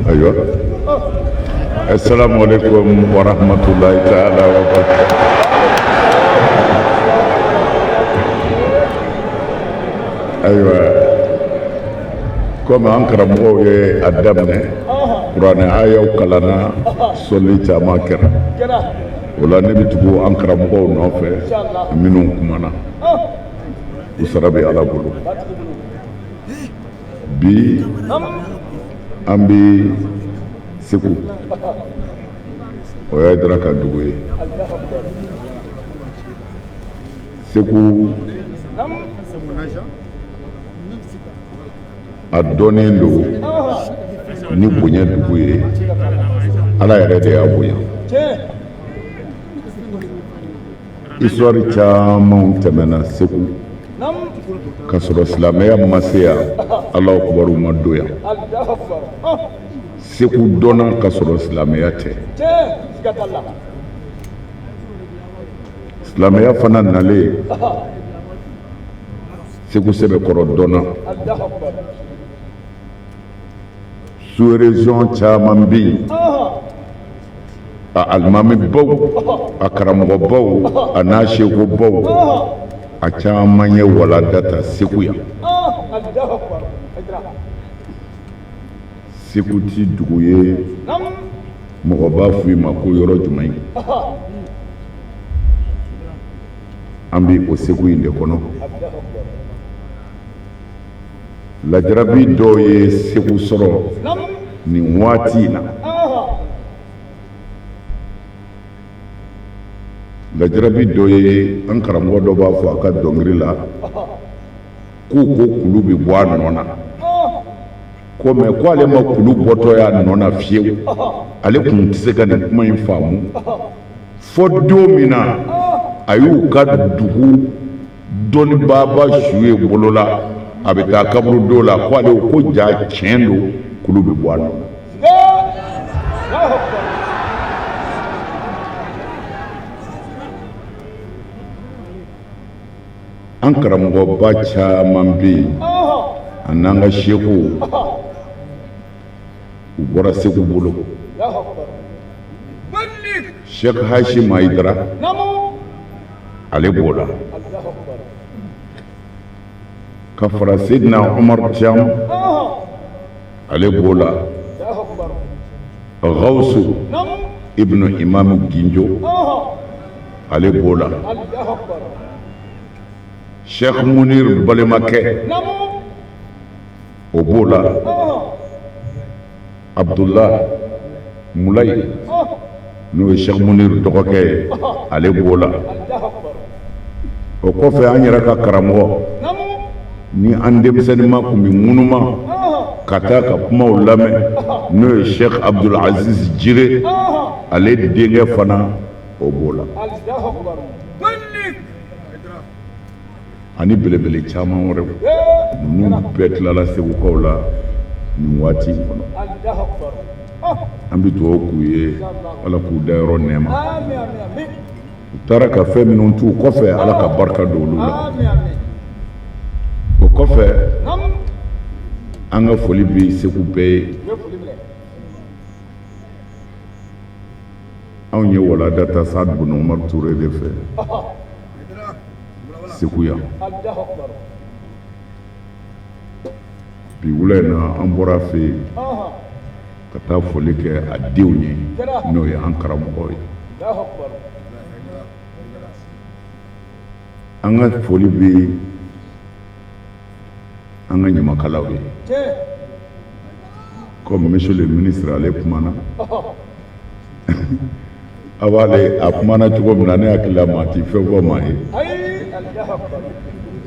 أيوة. السلام عليكم ورحمة الله تعالى وبركاته. أيوة. كما أنكر موي الدمنة قرآن آية وكلنا صلي تاماكر ولا نبي تقول أنكر موي نوفي منهم كمانا وسربي على بلو بي أمبي سكو ويدرك الدوي سكو الدونين دو ni bonya dugu ye ala yɛrɛ de y'a bonya histoire caman tɛmɛna segu ka sɔrɔ silamɛya ma se yan Allahu akibaru ma don yan segu dɔnna ka sɔrɔ silamɛya tɛ silamɛya fana nalen segu sɛbɛkɔrɔ dɔnna sous-région caman bɛ yen a alimami baw a karamɔgɔ baw a n'a seko baw a caman ye waladata segu yan segu ti dugu ye mɔgɔ b'a fɔ i ma ko yɔrɔ jumɛn an bɛ o segu in de kɔnɔ lajarabi dɔw ye segu sɔrɔ nin waati in na lajarabi dɔ ye an karamɔgɔ dɔ b'a fɔ a ka dɔnkili la k'u ko kulu bɛ bɔ a nɔ na ko mɛ ko ale ma kulu bɔtɔ y'a nɔ na fiyewu ale tun tɛ se ka nin kuma in faamu fɔ don min na a y'u ka dugu dɔnnibaaba su ye bolo la a bɛ taa kaburu dɔw la ko ale ko ja tiɲɛ don kulu bɛ bɔ a nɔ na an karamɔgɔba caman bɛ yen a n'an ka sekow u bɔra segu bolo Sheikh Hashim Aidara ale b'o la ka fara Seydina Umar Thiam ale b'o la Gawusu ibnu Imam Ginjo ale b'o la Sheikh Munir Balemakɛ o b'o la Abdullah Mulayi n'o ye Sheikh Munir dɔgɔkɛ ye ale b'o la o kɔfɛ an yɛrɛ ka karamɔgɔ ni an denmisɛnnin ma kun bɛ ŋunuma ka taa ka kumaw lamɛn n'o ye Sheikh Abdul Aziz Jire ale denkɛ fana o b'o la ani belebele caman wɛrɛw ninnu bɛɛ tilala segukaw la nin waati in kɔnɔ an bɛ dugawu k'u ye ala k'u dayɔrɔ nɛɛma u taara ka fɛn minnu t'u kɔfɛ ala ka barika don olu la o kɔfɛ an ka foli bɛ segu bɛɛ ye anw ye waladata Saad bin Umar Ture de fɛ segu yan bi wula in na an bɔra fɛ yen ka taa foli kɛ a denw ye n'o ye an karamɔgɔ ye an ka foli bɛ an ka ɲamakalaw ye comme monsieur le ministre ale kumana a b'ale a kumana cogo min na ne hakili la maa ti fɛn fɔ maa ye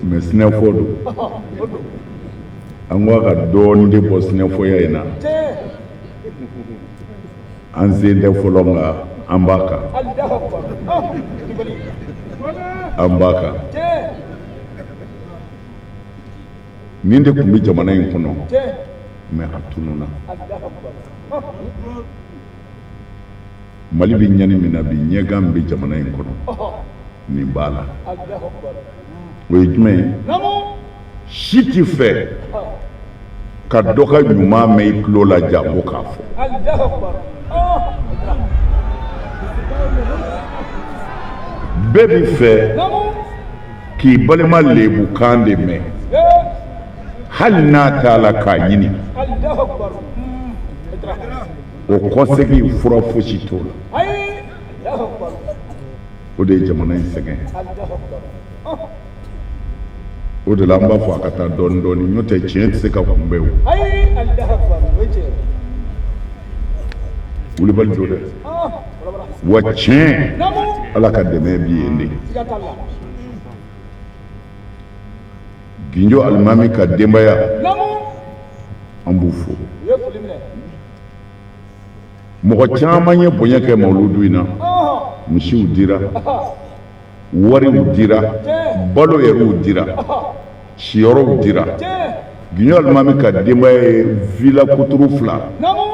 mais sinɛfɔ don an ko a ka dɔɔnin de bɔ sinɛfɔya in na an sen tɛ fɔlɔ nka an b'a kan an b'a kan nin de tun bɛ jamana in kɔnɔ mais a tununa Mali bɛ ɲani min na bi ɲɛgan bɛ jamana in kɔnɔ nin b'a la o ye jumɛn ye si ti fɛ ka dɔ ka ɲuman mɛn i tulo la janko k'a fɔ bɛɛ b'i fɛ k'i balima lebukan de mɛn hali n'a t'a la k'a ɲini o kɔsegin fura fosi t'o la o de ye jamana in sɛgɛn o de la an b'a fɔ a ka taa dɔɔni dɔɔni n'o tɛ tiɲɛ tɛ se ka kunbɛn o wulibali jɔ dɛ wa tiɲɛ ala ka dɛmɛ b'i yen de Ginjo Alimami ka denbaya an b'u fo mɔgɔ caman ye bonya kɛ mawuludu in na misiw dira wariw dira balo yɛrɛw dira siyɔrɔw dira Ginjo Alimami ka denbaya ye villa kuturu 2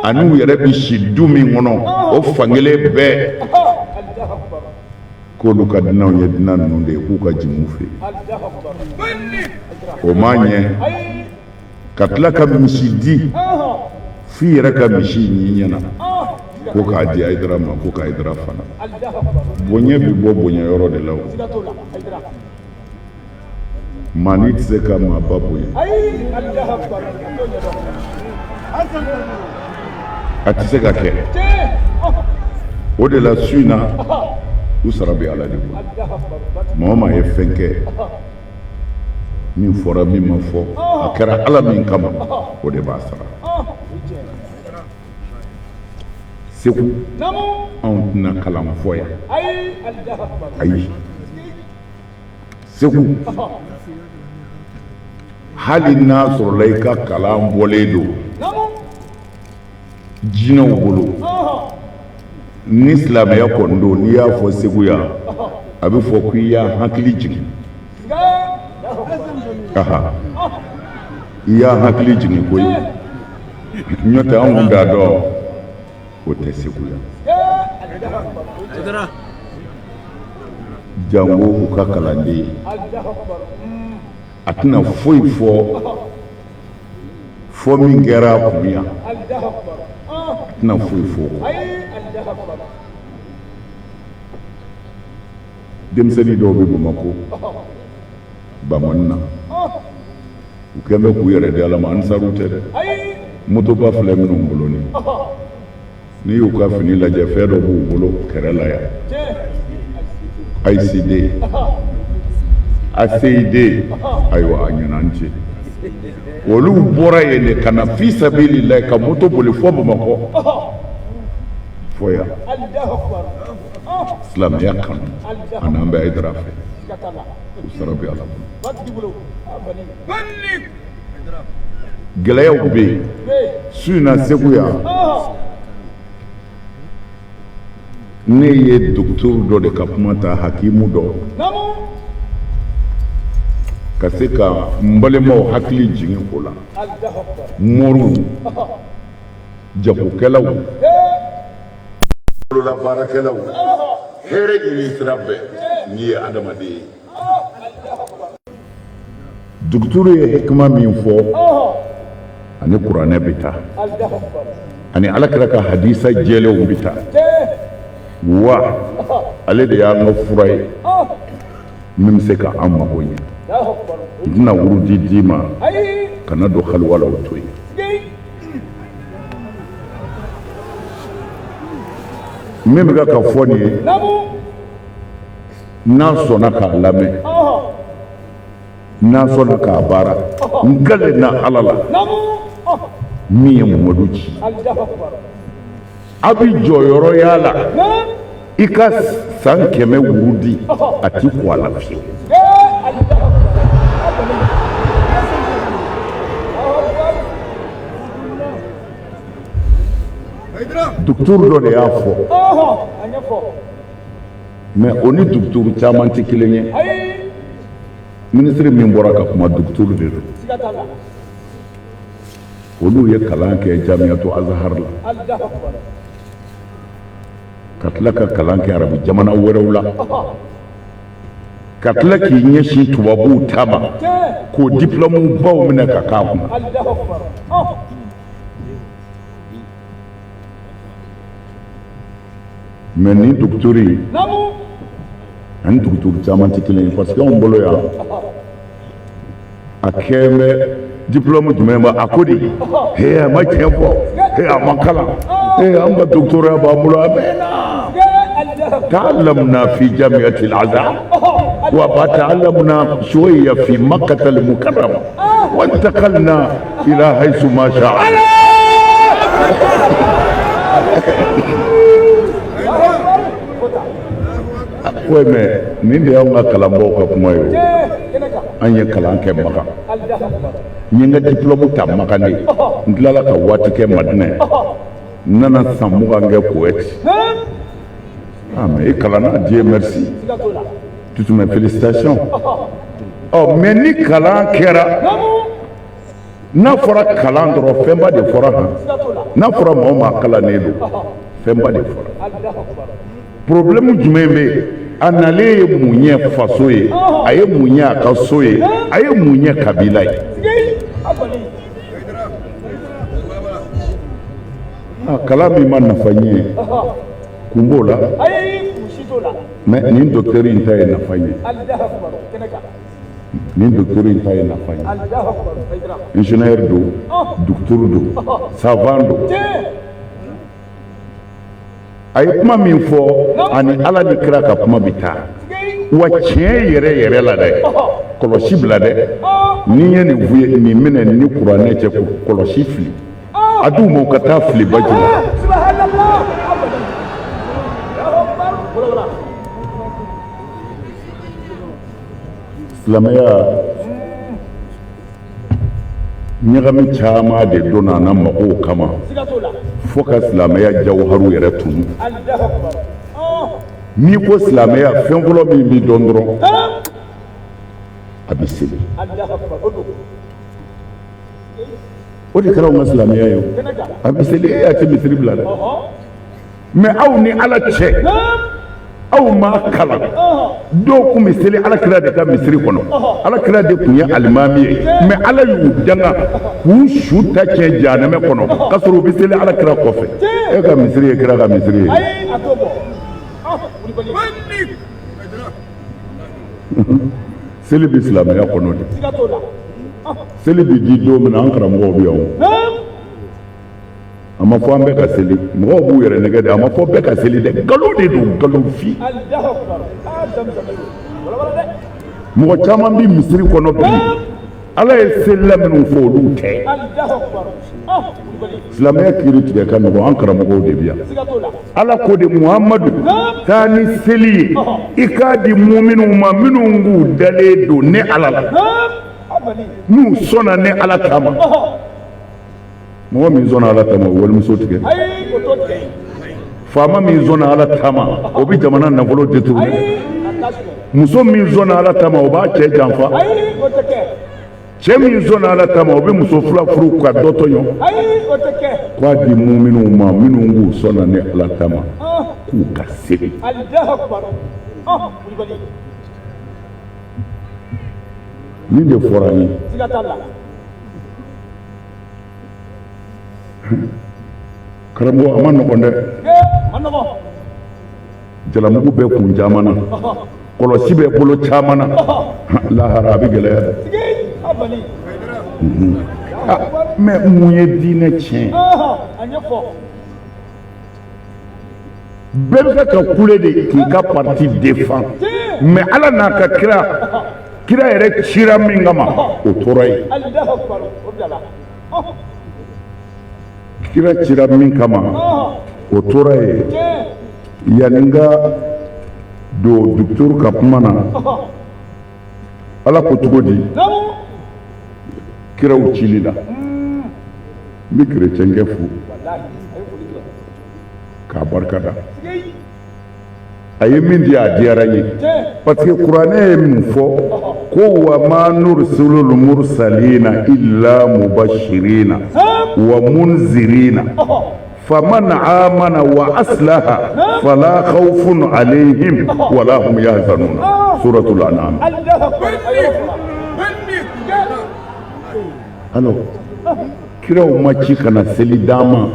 ani u yɛrɛ bi si du min kɔnɔ o fankelen bɛɛ k'olu ka dinanw ye dinan ninnu de ye k'u ka jimu fɛ o m'a ɲɛ ka tila ka misi di f'i yɛrɛ ka misi ɲi ɲɛna ko k'a di Hayidara ma ko ka Hayidara fana bonya bi bɔ bonya yɔrɔ de la o maa ni tɛ se ka maa ba bonya a tɛ se ka kɛ o de la su in na u sara bɛ Ala de bolo maa o maa ye fɛn kɛ min fɔra min ma fɔ a kɛra Ala min kama o de b'a sara Segu anw tɛna kalan fɔ yan ayi Segu hali n'a sɔrɔla i ka kalan bɔlen don jinɛw bolo ni silamɛya kɔni don n'i y'a fɔ Segu yan a bɛ fɔ ko i y'a hakili jigin aha i y'a hakili jigin koyi n'o tɛ anw t'a dɔn o tɛ Segu yan jango u ka kalanden a tɛna foyi fɔ min kɛra a kun yan a tɛna foyi fɔ denmisɛnnin dɔw bɛ Bamako Bamani na u kɛn bɛ k'u yɛrɛ di Ala ma ansaru tɛ dɛ motoba filɛ minnu bolo nin n'i y'u ka fini lajɛ fɛn dɔ b'u bolo kɛrɛ la yan AICD ACID ayiwa a ɲɛna an cɛ olu bɔra yen de ka na fi sabilillahi ka moto boli fɔ Bamakɔ fɔ yan silamɛya kanu a n'an bɛ Hayidara fɛ u sara bɛ Ala bolo gɛlɛyaw bɛ yen su in na Segu yan ne ye docteur dɔ de ka kuma ta hakimu dɔ ka se ka n balimaw hakili jigin o la moriw jagokɛlaw bololabaarakɛlaw hɛrɛ ɲini sira bɛɛ n'i ye adamaden ye docteur ye hikima min fɔ ani kuranɛ bɛ taa ani Alakira ka hadisa jɛlenw bɛ taa wa ale de y'an ka fura ye min bɛ se ka an mago ɲɛ n tɛna wurudi d'i ma kana don haliwa la o to yen min bɛ ka fɔ nin ye n'a sɔnna k'a lamɛn n'a sɔnna k'a baara n gale na Ala la min ye Mamadu ci a bɛ jɔyɔrɔ y'a la i ka san 100 wurudi a ti ko a la fiyewu docteur dɔ de y'a fɔ mais o ni docteur caman tɛ kelen ye ministre min bɔra ka kuma docteur de don olu ye kalan kɛ Jamiyatu Azhar la ka tila ka kalan kɛ arabu jamana wɛrɛw la ka tila k'i ɲɛsin tubabuw ta ma k'o diplôme baw minɛ ka k'a kun mais nin docteur yi ani docteur caman tɛ kelen ye parce que anw bolo yan a kɛn bɛ diplôme jumɛn ma a ko de he a ma tiɲɛ fɔ he a ma kalan he an ka docteur b'an bolo a mɛnna تعلمنا في جامعة العزاء وتعلمنا شوية في مكة المكرمة وانتقلنا إلى حيث ما شاء oui mais nin de y'anw ka kalanbaaw ka kuma ye o an ye kalan kɛ Maka n ye n ka diplôme ta Maka de n tilala ka waati kɛ Madinɛ n nana san 20 kɛ Kuwait. Ah mais kalanna Dieu merci toutes mes félicitations. Oh mais ni kalan kɛra n'a fɔra kalan dɔrɔn fɛnba de fɔra han n'a fɔra maa o maa kalannen don fɛnba de fɔra. Problème jumɛn bɛ yen a nalen ye mun ye faso ye a ye mun ye a ka so ye a ye mun ye kabila ye. Kalan min ma nafa ɲɛ kun b'o la mais nin docteur in ta ye nafa ɲɛ nin docteur in ta ye nafa ɲɛ ingénieur don docteur don savant don. A ye kuma min fɔ ani Ala ni kira ka kuma bɛ taa wa tiɲɛ yɛrɛ yɛrɛ la dɛ kɔlɔsi bila dɛ ni ye nin f'u ye nin minɛ ni kuranɛ cɛ kɔlɔsi fili a d'u ma u ka taa fili baji la. Silamɛya ɲagami caman de donna an na mɔgɔw kama fo ka silamɛya jawharu yɛrɛ tunu. N'i ko silamɛya fɛn fɔlɔ min b'i dɔn dɔrɔn a bɛ seli. O de kɛra anw ka silamɛya ye o a bɛ seli e y'a kɛ misiri bila dɛ mais aw ni Ala cɛ aw ma kalan dɔw kun bɛ seli Alakira de ka misiri kɔnɔ Alakira de kun ye alimami ye mais Ala y'u danga k'u su ta cɛ jahanɛmɛ kɔnɔ k'a sɔrɔ u bɛ seli Alakira kɔfɛ e ka misiri ye kira ka misiri ye. Seli bɛ silamɛya kɔnɔ de seli bɛ di don min na an karamɔgɔw bɛ yan o a ma fɔ an bɛɛ ka seli mɔgɔw b'u yɛrɛ nɛgɛ de a ma fɔ bɛɛ ka seli dɛ nkalon de don nkalonfin mɔgɔ caman bɛ misiri kɔnɔ bi Ala ye selila minnu fɔ olu tɛ silamɛya kiiri tigɛ ka nɔgɔn an karamɔgɔw de bɛ yan Ala ko de Muhamadu taa ni seli ye i k'a di muminunw ma minnu b'u dalen don ne Ala la n'u sɔnna ne Ala ta ma. Mɔgɔ min sɔnna Ala ta ma o walimuso tigɛ faama min sɔnna Ala ta ma o bɛ jamana nafolo détourné muso min sɔnna Ala ta ma o b'a cɛ janfa cɛ min sɔnna Ala ta ma o bɛ muso fila furu ka dɔ tɔɲɔ k'a di muminunw ma minnu b'u sɔnna ne Ala ta ma k'u ka seli. Nin de fɔra an ye karamɔgɔ a ma nɔgɔn dɛ jalamugu bɛ kun caman na kɔlɔsi bɛ bolo caman na lahara a bɛ gɛlɛya dɛ mais mun ye diinɛ tiɲɛ bɛɛ bɛ ka kule de k'i ka parti défend mais Ala n'a ka kira yɛrɛ cira min kama o tora ye kira cira min kama o tora ye yani n ka don docteur ka kuma na Ala ko cogo di kiraw cili la n bɛ kerecɛnkɛ fo k'a barikada a ye min di a diyara n ye parce que kuranɛ ye mun fɔ ko wa ma nursilul mursalina illa mubashirina wa munzirina فمن آمن وأصلح فلا خوف عليهم ولا هم يحزنون سورة الأنعام. Alors, kiraw ma ci kana seli dama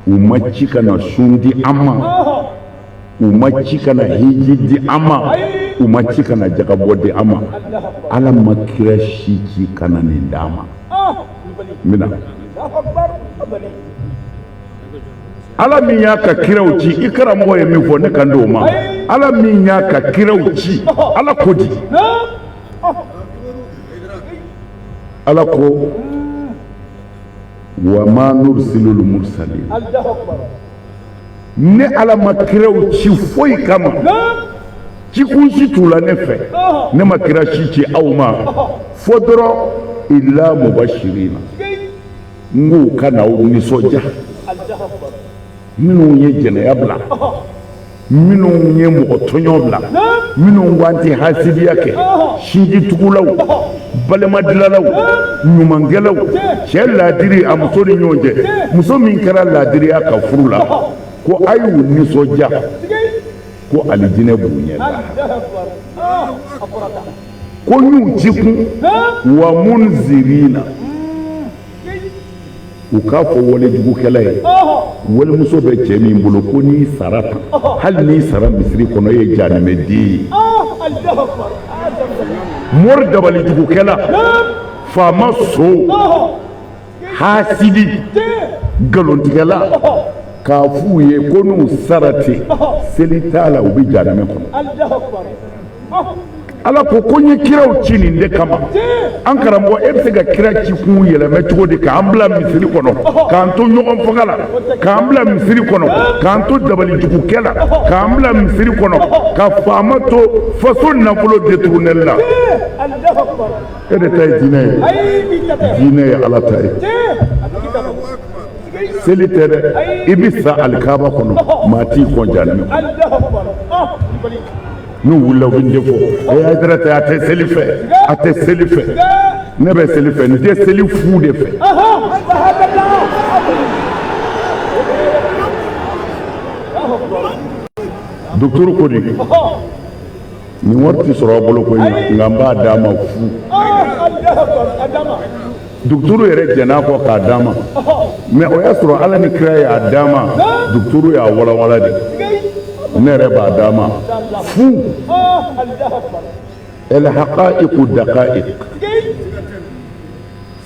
u ma ci kana sundi amma u ma ci kana hiji di amma u ma ci kana jagabo di amma ala ma kira shi ci kana ne dama mina ala min y'a ka kiraw ci i karamɔgɔ ye min fɔ ne kan d'o ma ala min y'a ka kiraw ci ala ko di ala ko wa ma nursilul mursalin ne ala ma kiraw ci foyi kama ci kun si t'u la ne fɛ ne ma kira si ci aw ma fo dɔrɔn illa mubashirina ngo kana o nisɔndiya minnu ye jɛnɛya bila minnu ye mɔgɔ tɔɲɔ bila minnu wanti hasidiya kɛ sinji tugulaw balimadilalaw ɲumankɛlaw cɛ ladiri a muso ni ɲɔgɔn cɛ muso min kɛra ladiriya ka furu la ko a y'u nisɔndiya ko alijinɛ b'u ɲɛ la ko y'u ci kun wa munzirina u k'a fɔ walejugukɛla ye walimuso bɛ cɛ min bolo ko n'i sara tan hali n'i sara misiri kɔnɔ ye jahanɛmɛden ye mori dabalijugukɛla faama so hasidi nkalontigɛla k'a f'u ye ko n'u sara ten seli t'a la u bɛ jahanɛmɛ kɔnɔ ala ko n ye kiraw ci nin de kama an karamɔgɔ e bɛ se ka kira ci kun yɛlɛmɛ cogo di k'an bila misiri kɔnɔ k'an to ɲɔgɔn faga la k'an bila misiri kɔnɔ k'an to dabalijugukɛ la k'an bila misiri kɔnɔ ka faama to faso nafolo détournel la e de ta ye diinɛ ye diinɛ ye ala ta ye seli tɛ dɛ i bɛ sa alikaba kɔnɔ maa t'i kɔn jahanɛmɛ kɔnɔ n'u wulila u bɛ n de fɔ Hayidara tɛ a tɛ seli fɛ a tɛ seli fɛ ne bɛ seli fɛ n tɛ seli fu de fɛ docteur ko de nin wari tɛ sɔrɔ a bolo koyi nka n b'a d'a ma fu docteur yɛrɛ jɛn'a kɔ k'a d'a ma mais o y'a sɔrɔ ala ni kira y'a d'a ma docteur y'a walawala de ne yɛrɛ b'a d'a ma fu el haqa'iqu daqa'iq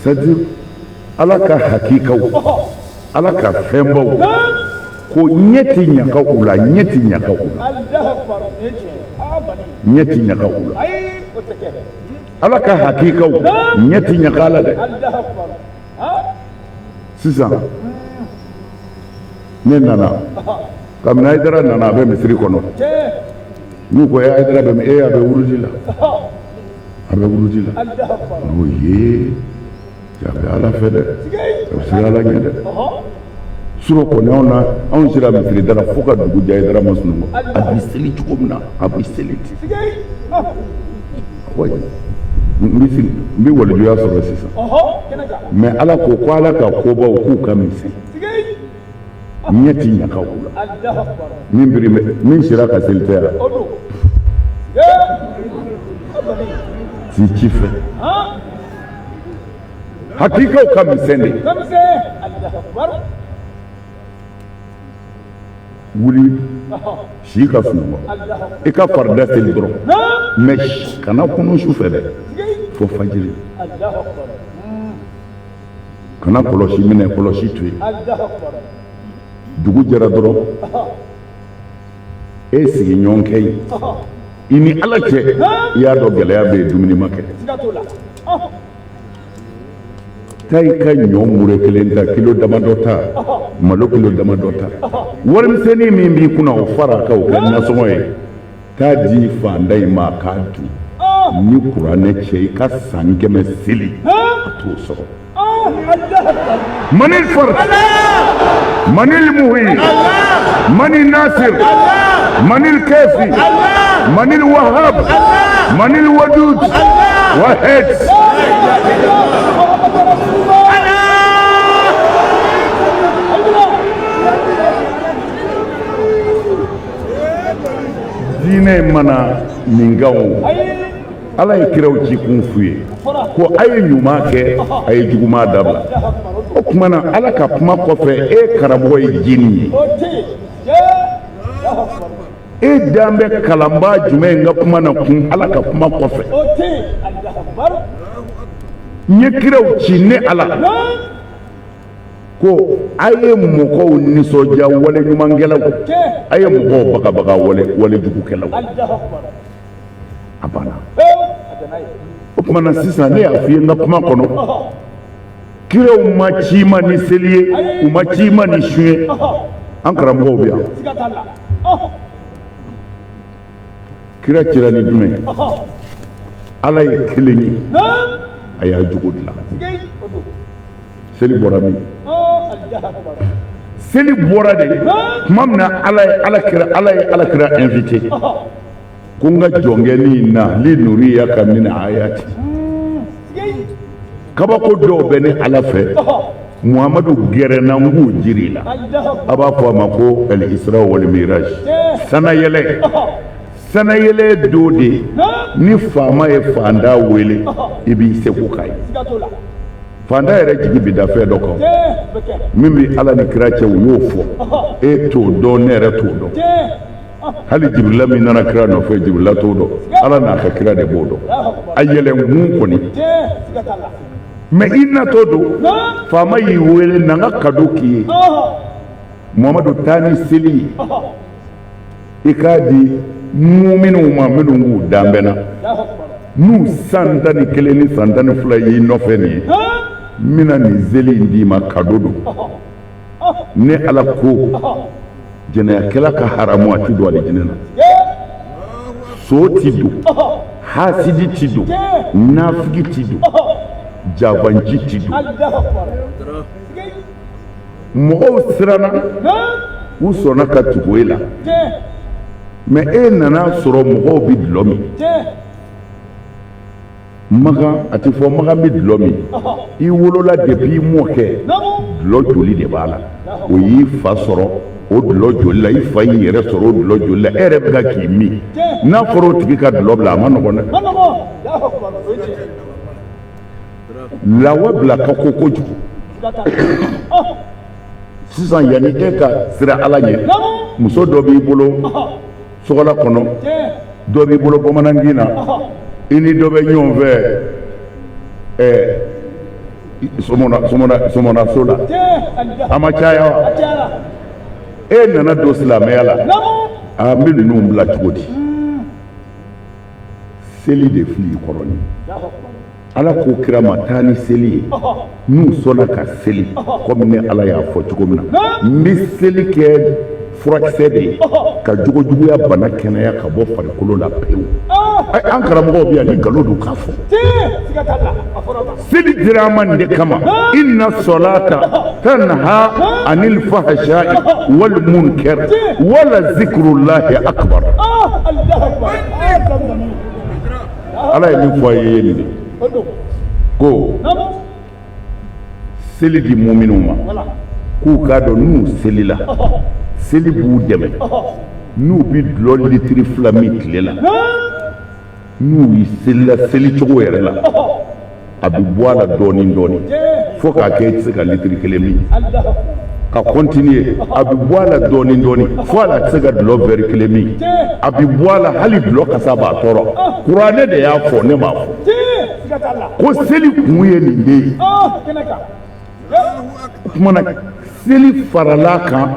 c'est-à-dire ala ka hakikaw ala ka fɛnbaw ko ɲɛ tɛ ɲaga u la ɲɛ tɛ ɲaga u la ɲɛ tɛ ɲaga u la ala ka hakikaw ɲɛ tɛ ɲaga la dɛ sisan ne nana kabini Hayidara nana a bɛ misiri kɔnɔ n'u ko Hayidara bɛ min a bɛ wuruji la a bɛ wuruji la n'o ye a bɛ ala fɛ dɛ a bɛ siran ala ɲɛ dɛ surɔ kɔni anw sera misiri da la fo ka dugu jɛ Hayidara ma sunɔgɔ a bɛ seli cogo min na a bɛ seli ten n bɛ walijuya sɔrɔ sisan mais ala ko ala ka kobaw k'u ka misɛn ɲɛ tɛ ɲaga u la min sera ka seli tɛ yan ci fɛ hakikaw ka misɛn de wuli si ka sunɔgɔ i ka farida seli dɔrɔn mais kana kunu su fɛ dɛ fo fajiri kana kɔlɔsi minɛ kɔlɔsi to yen dugu jɛra dɔrɔn e sigi ɲɔgɔnkɛ ye i ni ala cɛ i y'a dɔn gɛlɛya bɛ yen dumuni ma kɛ taa i ka ɲɔ mure kelen ta kilo damadɔ ta malo kilo damadɔ ta warimisɛnnin min b'i kunna o fara ka o kɛ nasɔngɔ ye taa di fanda in ma k'a dun ni kuranɛ cɛ i ka san 100 seli a t'o sɔrɔ من الفرد من المهي من الناصر من الكافي من الوهاب من الودود واحد diinɛ mana nin kan o ala ye kiraw ci kun f'u ye ko a ye ɲuman kɛ a ye juguman dabila o tuma na ala ka kuma kɔfɛ e karamɔgɔ ye jini ye e dan bɛ kalanbaa jumɛn ka kuma na kun ala ka kuma kɔfɛ n ye kiraw ci ne ala ko a ye mɔgɔw nisɔndiya wale ɲumankɛlaw a ye mɔgɔw bagabaga wale jugukɛlaw a banna o tuma na sisan ne y'a f'i ye n ka kuma kɔnɔ kiraw ma ci ma ni seli ye u ma ci ma ni su ye an karamɔgɔw bɛ yan kira cira ni jumɛn ala ye kelen ye a y'a jogo dilan seli bɔra min seli bɔra de tuma min na ala ye alakira invité ko n ka jɔnkɛni na li nuriyaka min ayati kabako dɔw bɛ ne ala fɛ muhamadu gɛrɛna n k'u jiri la a b'a fɔ a ma ko al isra wal miraj sanayɛlɛ do de ni faama ye fanda wele i b'i seko k'a ye fanda yɛrɛ jigi bi da fɛn dɔ kan min bi ala ni kira cɛ u y'o fɔ e t'o dɔn ne yɛrɛ t'o dɔn hali jibrila min nana kira nɔfɛ jibrila t'o dɔn ala n'a ka kira de b'o dɔn a yɛlɛnkun kɔni mɛ i natɔ don faama y'i wele na n ka kado k'i ye muhamadu taa ni seli ye i k'a di muminunw ma minnu k'u danbɛnna n'u san 11 ni san 12 y'i nɔfɛ nin ye n bɛna nin seli in d'i ma kado don ne ala ko jɛnɛyakɛla ka haramu a ti don alijinɛ na so ti don hasidi ti don nafigi ti don jabanji ti don mɔgɔw siranna u sɔnna ka tugu e la mɛ e nana sɔrɔ mɔgɔw bɛ dulɔ min magan a ti fɔ magan bɛ dulɔ min i wolola depuis i mɔkɛ dulɔ joli de b'a la o y'i fa sɔrɔ o dulɔ joli la i fa y'i yɛrɛ sɔrɔ o dulɔ joli la e yɛrɛ bɛ ka k'i min n'a fɔra o tigi ka dulɔ bila a ma nɔgɔn dɛ lawa bila ka ko kojugu sisan yanni e ka sira ala ɲɛ muso dɔ b'i bolo sɔgɔla kɔnɔ dɔ b'i bolo bamanankan na i ni dɔ bɛ ɲɔgɔn fɛ somonaso la a ma caya wa e nana don silamɛya la a n bɛ ninnu bila cogo di seli de fili kɔrɔ ye ala ko kira ma taa ni seli ye n'u sɔnna ka seli komi ne ala y'a fɔ cogo min na n bɛ seli kɛ furakisɛ de ye ka jogojuguya bana kɛnɛya ka bɔ farikolo la pewu an karamɔgɔw bɛ yan ni nkalon don k'a fɔ seli dira an ma nin de kama inna salata tanha anil fahsha'i wal munkar wala zikrullahi akbar ala ye min fɔ a ye nin de ko seli di muminun ma k'u k'a dɔn n'u selila seli b'u dɛmɛ n'u bi dulɔ litiri 2 min tile la n'u yi selila seli cogo yɛrɛ la a bi bɔ a la dɔɔnin dɔɔnin fo k'a kɛ i tɛ se ka litiri 1 min ka continuer a bi bɔ a la dɔɔnin dɔɔnin fo a la tɛ se ka dulɔ verre 1 min a bi bɔ a la hali dulɔ kasa b'a tɔɔrɔ kuranɛ de y'a fɔ ne m'a fɔ ko seli kun ye nin de ye o tuma na seli farala kan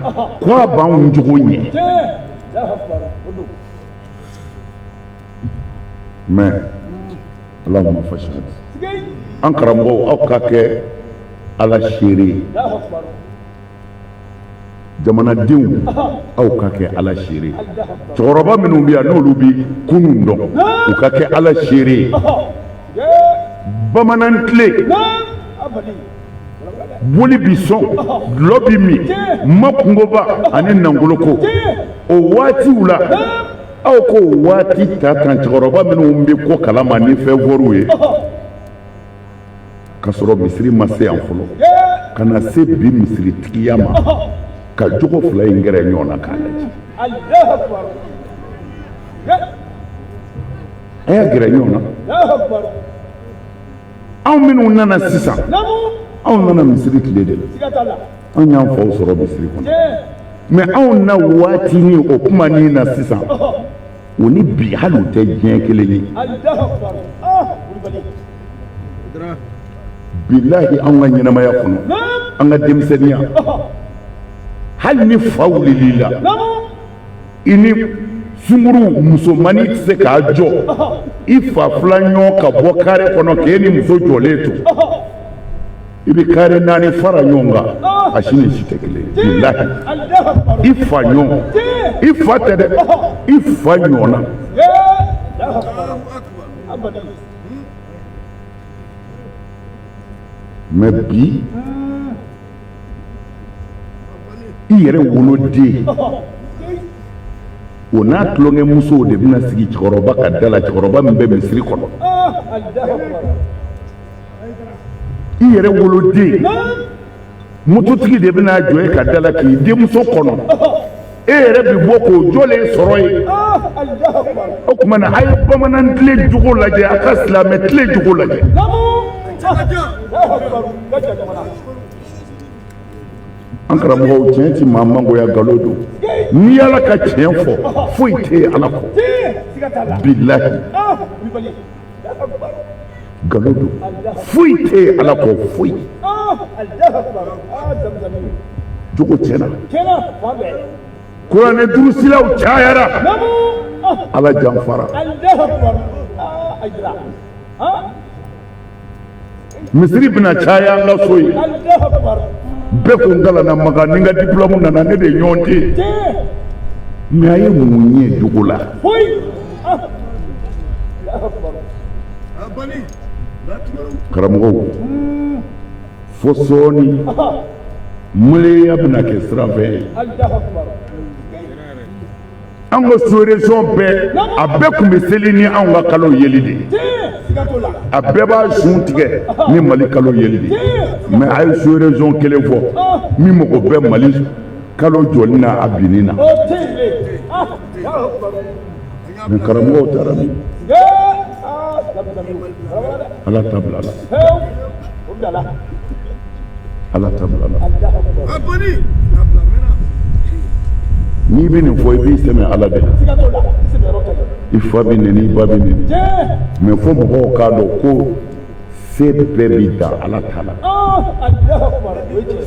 ko a b'anw jogo ɲɛ mais Allahumma fashhad an karamɔgɔw aw ka kɛ ala seere ye jamanadenw aw ka kɛ ala seere ye cɛkɔrɔba minnu bɛ yan n'olu bi kunun dɔn u ka kɛ ala seere ye bamanan tile boli bi sɔn dulɔ bi min ma kungoba ani nangoloko o waatiw la aw ko waati ta tan cɛkɔrɔba minnu bɛ ko kalama ni fɛn fɔr'u ye ka sɔrɔ misiri ma se yan fɔlɔ ka na se bi misiritigiya ma ka jogo 2 in gɛrɛ ɲɔgɔn na k'a lajɛ a y'a gɛrɛ ɲɔgɔn na anw minnu nana sisan anw nana misiri tile de la anw y'an faw sɔrɔ misiri kɔnɔ mais anw na waati ni o kuma ni na sisan o ni bi hali u tɛ diɲɛ kelen ye bilahi an ka ɲɛnamaya kɔnɔ an ka denmisɛnniya hali ni fa wulil'i la i ni sunguru musomani tɛ se k'a jɔ i fa fila ɲɔgɔn ka bɔ kare kɔnɔ k'e ni muso jɔlen to i bɛ kare naani fara ɲɔgɔn kan a si ni si tɛ kelen ye bilahi i fa ɲɔgɔn i fa tɛ dɛ i fa ɲɔgɔnna mais bi i yɛrɛ woloden o n'a tulonkɛmusow de bɛna sigi cɛkɔrɔba ka da la cɛkɔrɔba min bɛ misiri kɔnɔ i yɛrɛ woloden mototigi de bɛna jɔ e ka da la k'i denmuso kɔnɔ e yɛrɛ bɛ bɔ k'o jɔlen sɔrɔ yen o tuma na a ye bamanan tile jogo lajɛ a ka silamɛ tile jogo lajɛ an karamɔgɔw tiɲɛ ti maa mangoya nkalon don ni ala ka tiɲɛ fɔ foyi tɛ ye ala kɔ bilahi nkalon don foyi tɛ ye ala kɔ foyi jogo tiɲɛna kuranɛ durusilaw cayara ala janfara misiri bɛna caya an ka so ye bɛɛ ko n kalanna maga ni n ka diplôme nana ne de ɲɔgɔn tɛ mais a ye mun ye jogo la karamɔgɔw fo sɔɔni meleya bɛna kɛ sira fɛ ye an ka sous-région bɛɛ a bɛɛ tun bɛ seli ni anw ka kalo yeli de ye a bɛɛ b'a sun tigɛ ni mali kalo yeli de ye mais a ye sous-région kelen fɔ min mago bɛ mali kalo jɔli na a binni na mais karamɔgɔw taara min ala ta bila la ala ta bila la n'i bɛ nin fɔ i b'i sɛmɛ ala de la i fa bɛ nɛni i ba bɛ nɛni mais fo mɔgɔw k'a dɔn ko se bɛɛ bɛ da ala ta la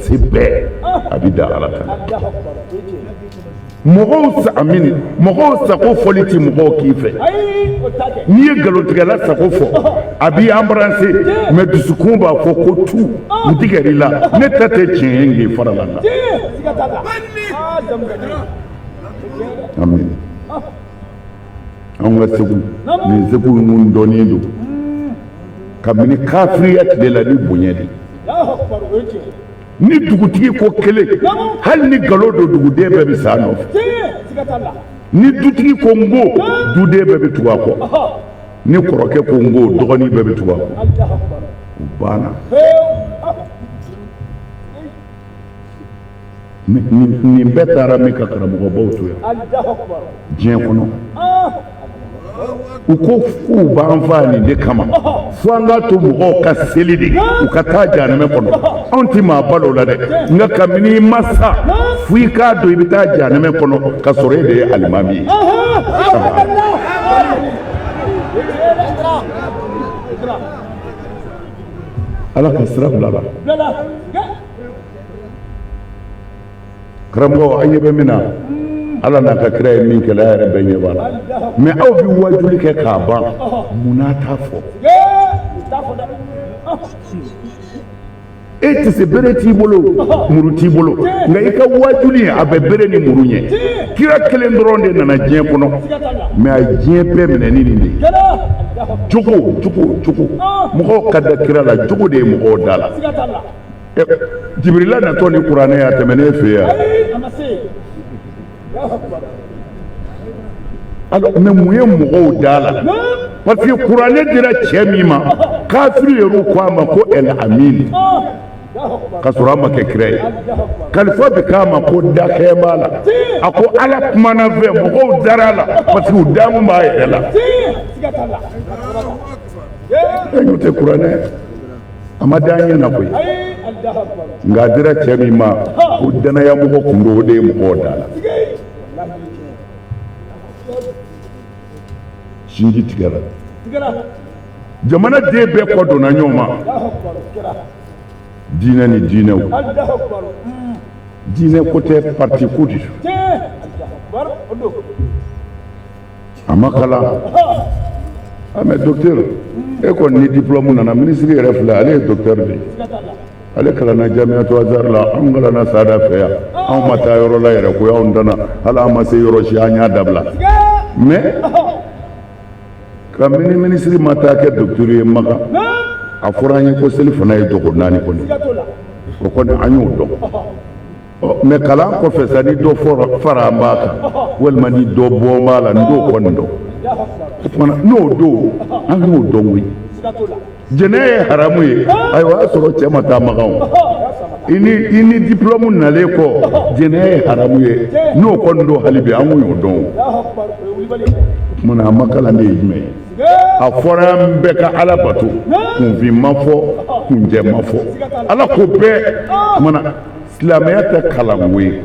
se bɛɛ a bɛ da ala ta la mɔgɔw sago fɔli tɛ mɔgɔw k'i fɛ n'i ye nkalontigɛla sago fɔ a b'i embrasser mais dusukun b'a fɔ ko tu n tigɛr'i la ne ta tɛ tiɲɛ ye n k'i fara la amin an ka segu nin segu ninnu dɔnnen don kabini kafiriya tile la ni bonya de ni dugutigi ko kelen hali ni nkalon don duguden bɛɛ bɛ sa nɔfɛ ni dutigi ko n ko duden bɛɛ bɛ tugu a kɔ ni kɔrɔkɛ ko n ko dɔgɔnin bɛɛ bɛ tugu a kɔ o banna nin bɛɛ taara min ka karamɔgɔbaw to yan diɲɛ kɔnɔ u ko k'u b'an fa nin de kama fo an k'a to mɔgɔw ka seli de u ka taa jahanɛmɛ kɔnɔ anw tɛ maa balo la dɛ nka kabini i ma sa fo i k'a dɔn i bɛ taa jahanɛmɛ kɔnɔ ka sɔrɔ e de ye alimami ye ala ka sira bila la karamɔgɔ an ɲɛ bɛ min na ala n'a ka kira ye min kɛ a yɛrɛ bɛɛ ɲɛ b'a la mais aw bɛ wajuli kɛ k'a ban munna t'a fɔ e tɛ se bere t'i bolo muru t'i bolo nka i ka wajuli a bɛ bere ni muru ɲɛ kira kelen dɔrɔn de nana diɲɛ kɔnɔ mais a ye diɲɛ bɛɛ minɛ ni nin de ye jogo mɔgɔw ka da kira la jogo de ye mɔgɔw da la Jibrila natɔ ni kuranɛ y'a tɛmɛ ne fɛ yan alors mais mun ye mɔgɔw da la parce que kuranɛ dira cɛ min ma kafiri yɛrɛ ko a ma ko el amin kasura ma kɛ kira ye kalifa bɛ k'a ma ko dakɛ b'a la a ko ala kumana fɛ mɔgɔw dara la parce que u damu b'a yɛrɛ la n'o tɛ kuranɛ a ma d'an ɲɛ na koyi nka a dira cɛ min ma ko danaya mɔgɔ kun do o de ye mɔgɔw da la sinji tigɛra jamana den bɛɛ kɔ donna ɲɔgɔn ma diinɛ ni diinɛw diinɛ ko tɛ parti ko de don a ma kalan mais docteur e kɔni ni diplôme nana ministre yɛrɛ filɛ ale ye docteur de ye ale kalanna Jamiatu Azhar la an kalanna Sada fɛ yan anw ma taa yɔrɔ la yɛrɛ ko y'anw dana hali an ma se yɔrɔ si an y'a dabila mais kabini ministre ma taa kɛ docteur ye Makan a fɔra an ye ko seli fana ye dogo naani kɔni o kɔni an y'o dɔn mais kalan kɔfɛ sa ni dɔ fara an b'a kan walima ni dɔ bɔ b'a la n t'o kɔni dɔn o kumana n'o don an y'o dɔn koyi jɛnɛ ye haramu ye ayiwa o y'a sɔrɔ cɛ ma taa Makan o i ni diplôme nalen kɔ jɛnɛ ye haramu ye n'o kɔni don hali bi an y'o dɔn o kumana a ma kalan de ye jumɛn ye a fɔra an bɛɛ ka ala bato kunfin ma fɔ kunjɛ ma fɔ ala ko bɛɛ kumana silamɛya tɛ kalanko ye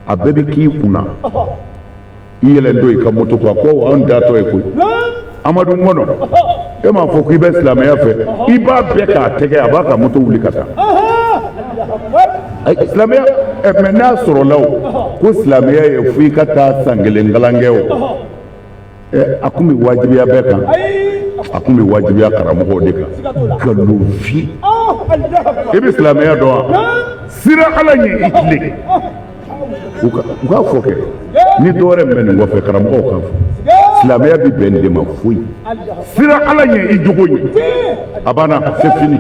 a bɛɛ bɛ k'i kunna i yɛlɛn don i ka moto kan ko an datɔ ye koyi amadu ŋɔnɔ e m'a fɔ k'i bɛ silamɛya fɛ i b'a bɛɛ k'a tɛgɛ a b'a ka moto wuli ka taa silamɛya mais n'a sɔrɔla o ko silamɛya ye fo i ka taa san kelen kalan kɛ o a kun bɛ wajibiya bɛɛ kan a kun bɛ wajibiya karamɔgɔw de kan nkalonfi i bɛ silamɛya dɔn wa sira ala ɲɛ i tile u k'a fɔ kɛ ni dɔwɛrɛ min bɛ nin kɔfɛ karamɔgɔw k'a fɔ silamɛya bɛ bɛn de ma foyi sira ala ɲɛ i jogo ye a banna c'est fini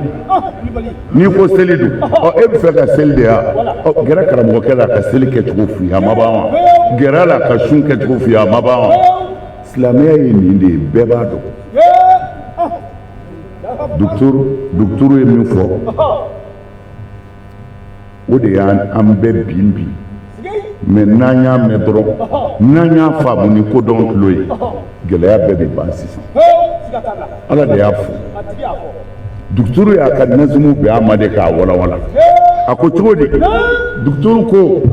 n'i ko seli don e bɛ fɛ ka seli de ya gɛrɛ karamɔgɔkɛ la ka seli kɛcogo f'i ye a ma ban wa gɛrɛ la ka sun kɛcogo f'i ye a ma ban wa silamɛya ye nin de ye bɛɛ b'a dɔn docteur ye min fɔ o de y'an bɛɛ bin mais n'an y'a mɛn dɔrɔn n'an y'a faamu ni kodɔn tulo ye gɛlɛya bɛɛ bɛ ban sisan ala de y'a fɔ docteur y'a ka nazumu bɛɛ a ma de k'a walawala a ko cogo di docteur ko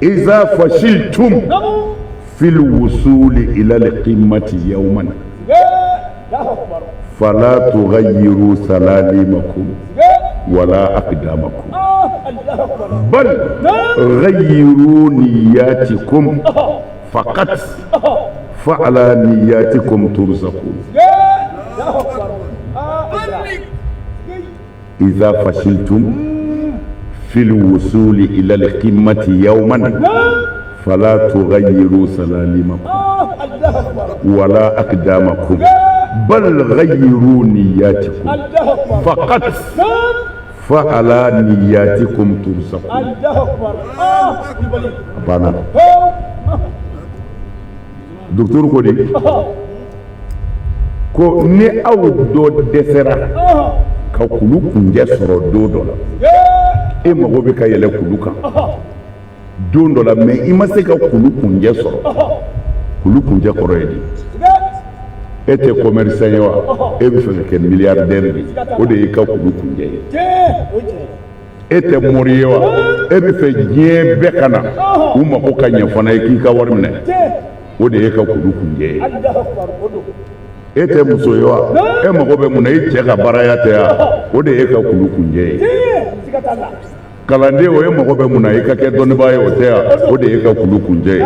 iza fashiltum fil wusuli ila al-qimmati yawman fala tughayyiru salalimakum wala aqdamakum bal ghayyiru niyatikum faqat fa'ala niyatikum turzaqun idha fashiltum fil wusuli ila al-qimmati yawman fala tughayyiru salalimakum wala aqdamakum bal ghayyiru niyatikum faqat fa'ala niyatikum turzaqun bana docteur ko de ko ni aw do dɛsɛra ka kulu kunjɛ sɔrɔ don dɔ la e mago bɛ ka yɛlɛ kulu kan don dɔ la mais i ma se ka kulu kunjɛ sɔrɔ kulu kunjɛ kɔrɔ ye di e tɛ commerçant ye wa e bɛ fɛ ka kɛ milliardaire de o de y'i ka kulu kunjɛ ye e tɛ mori ye wa e bɛ fɛ diɲɛ bɛɛ ka na u mago ka ɲɛ fana ye k'i ka wari minɛ o de ye ka kulu kunjɛ ye e tɛ muso ye wa e mago bɛ mun na i cɛ ka baaraya tɛ ya o de ye ka kulu kunjɛ ye kalanden o e mago bɛ mun na i ka kɛ dɔnnibaa ye o tɛ ya o de ye ka kulu kunjɛ ye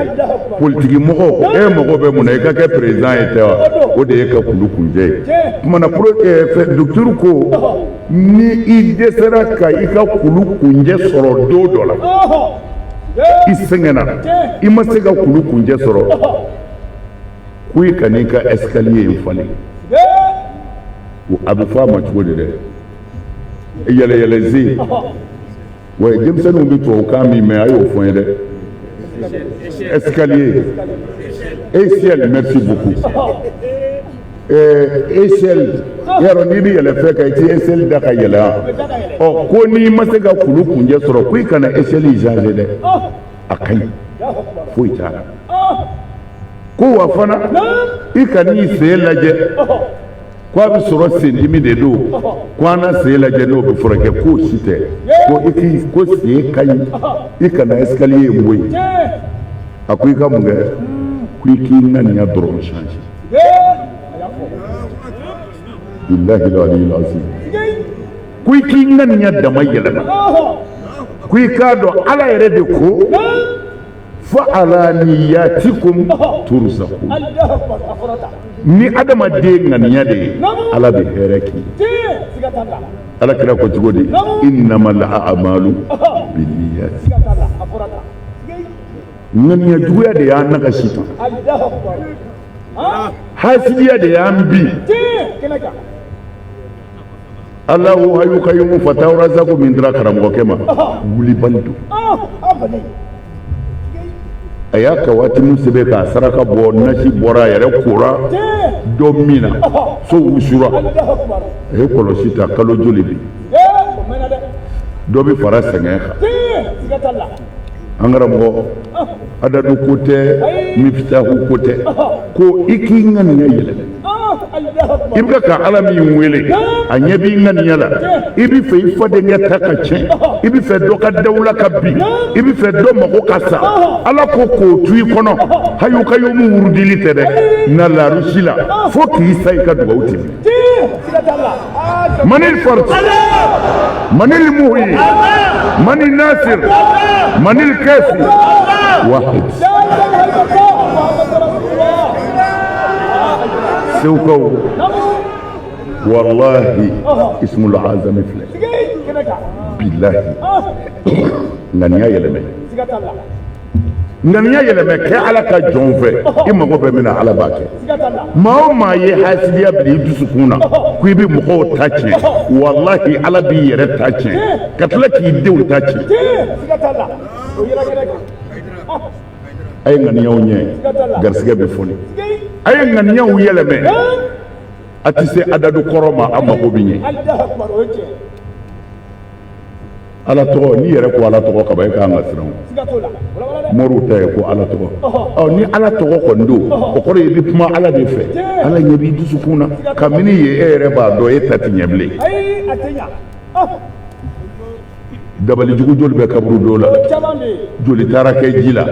politiki mɔgɔ e mago bɛ mun na i ka kɛ président ye tɛ wa o de ye ka kulu kunjɛ ye kumana docteur ko ni i dɛsɛra ka i ka kulu kunjɛ sɔrɔ don dɔ la i sɛgɛnna i ma se ka kulu kunjɛ sɔrɔ ko i ka n'i ka escalier in falen a bɛ fɔ a ma cogo di dɛ yɛlɛyɛlɛzen wa denmisɛnninw bɛ tubabukan min mɛn a y'o fɔ n ye dɛ escalier échelle merci beaucoup échelle yaro ni bi yɛlɛ fɛ ka ti échelle da ka yɛlɛ ɔ ko ni ma se ka kulu kunjɛ sɔrɔ ko i kana échelle changer dɛ a ka ɲi foyi t'a la ko wa fana i ka n'i sen lajɛ ko a bɛ sɔrɔ sendimi de don ko an na sen lajɛ n'o bɛ furakɛ k'o si tɛ ko sen ka ɲi i kana escalier bɔ yen a ko i ka mun kɛ ko i k'i ŋaniya dɔrɔn changer billahi al-aliyyil azim ko i k'i ŋaniya dama yɛlɛma ko i k'a dɔn ala yɛrɛ de ko fa ala niyatikum turzaqun ni adamaden ŋaniya de ye ala bɛ hɛrɛ k'i ala kira ko cogo di innamal a'malu binniyati ŋaniya juguya de y'an nagasi tan hasidiya de y'an bi Allahu hayyu qayyum fatahu razaqu min dira karamɔgɔkɛ ma wuli bali don a y'a ka waati min sɛbɛn k'a saraka bɔ nasi bɔra a yɛrɛ kora dɔ min na so wusura a ye kɔlɔsi ta kalo joli bi dɔ bɛ fara sɛgɛn kan an karamɔgɔ adadu ko tɛ miftahu ko tɛ ko i k'i ŋaniya yɛlɛma i bɛ ka ala min wele a ɲɛ b'i ŋaniya la i bɛ fɛ i fadenkɛ ta ka tiɲɛ i bɛ fɛ dɔ ka dawula ka bin i bɛ fɛ dɔ mago ka sa ala ko k'o tu i kɔnɔ hayu ka yomu wurudili tɛ dɛ na larusi la fo k'i sa i ka dugawu tɛmɛ manil fard manil muhyi manil nasir manil kafi wahid سوكو والله اسم العظم فلان بالله نانيا يلمه نانيا يلمه كعلى كجونفه إما قبل من على باكي ما يحاسديا بدي سكونا كوي بي مخو تاتشي والله على بي يرد تاتشي كتلك يدول تاتشي أي نانيا ونيه غرسيا بفوني aye ŋaniya u yɛlɛmɛ a tɛ se adadu kɔrɔ ma a mago bɛ ɲɛ ala tɔgɔ n'i yɛrɛ ko ala tɔgɔ kaba i k'an ka siran mɔriw ta ye ko ala tɔgɔ ni ala tɔgɔ kɔni don o kɔrɔ ye i bɛ kuma ala de fɛ ala ɲɛ b'i dusukun na kabini ye e yɛrɛ b'a dɔn e ta tɛ ɲɛ bilen dabali jugu joli bɛ kaburu dɔw la joli taara kɛ ji la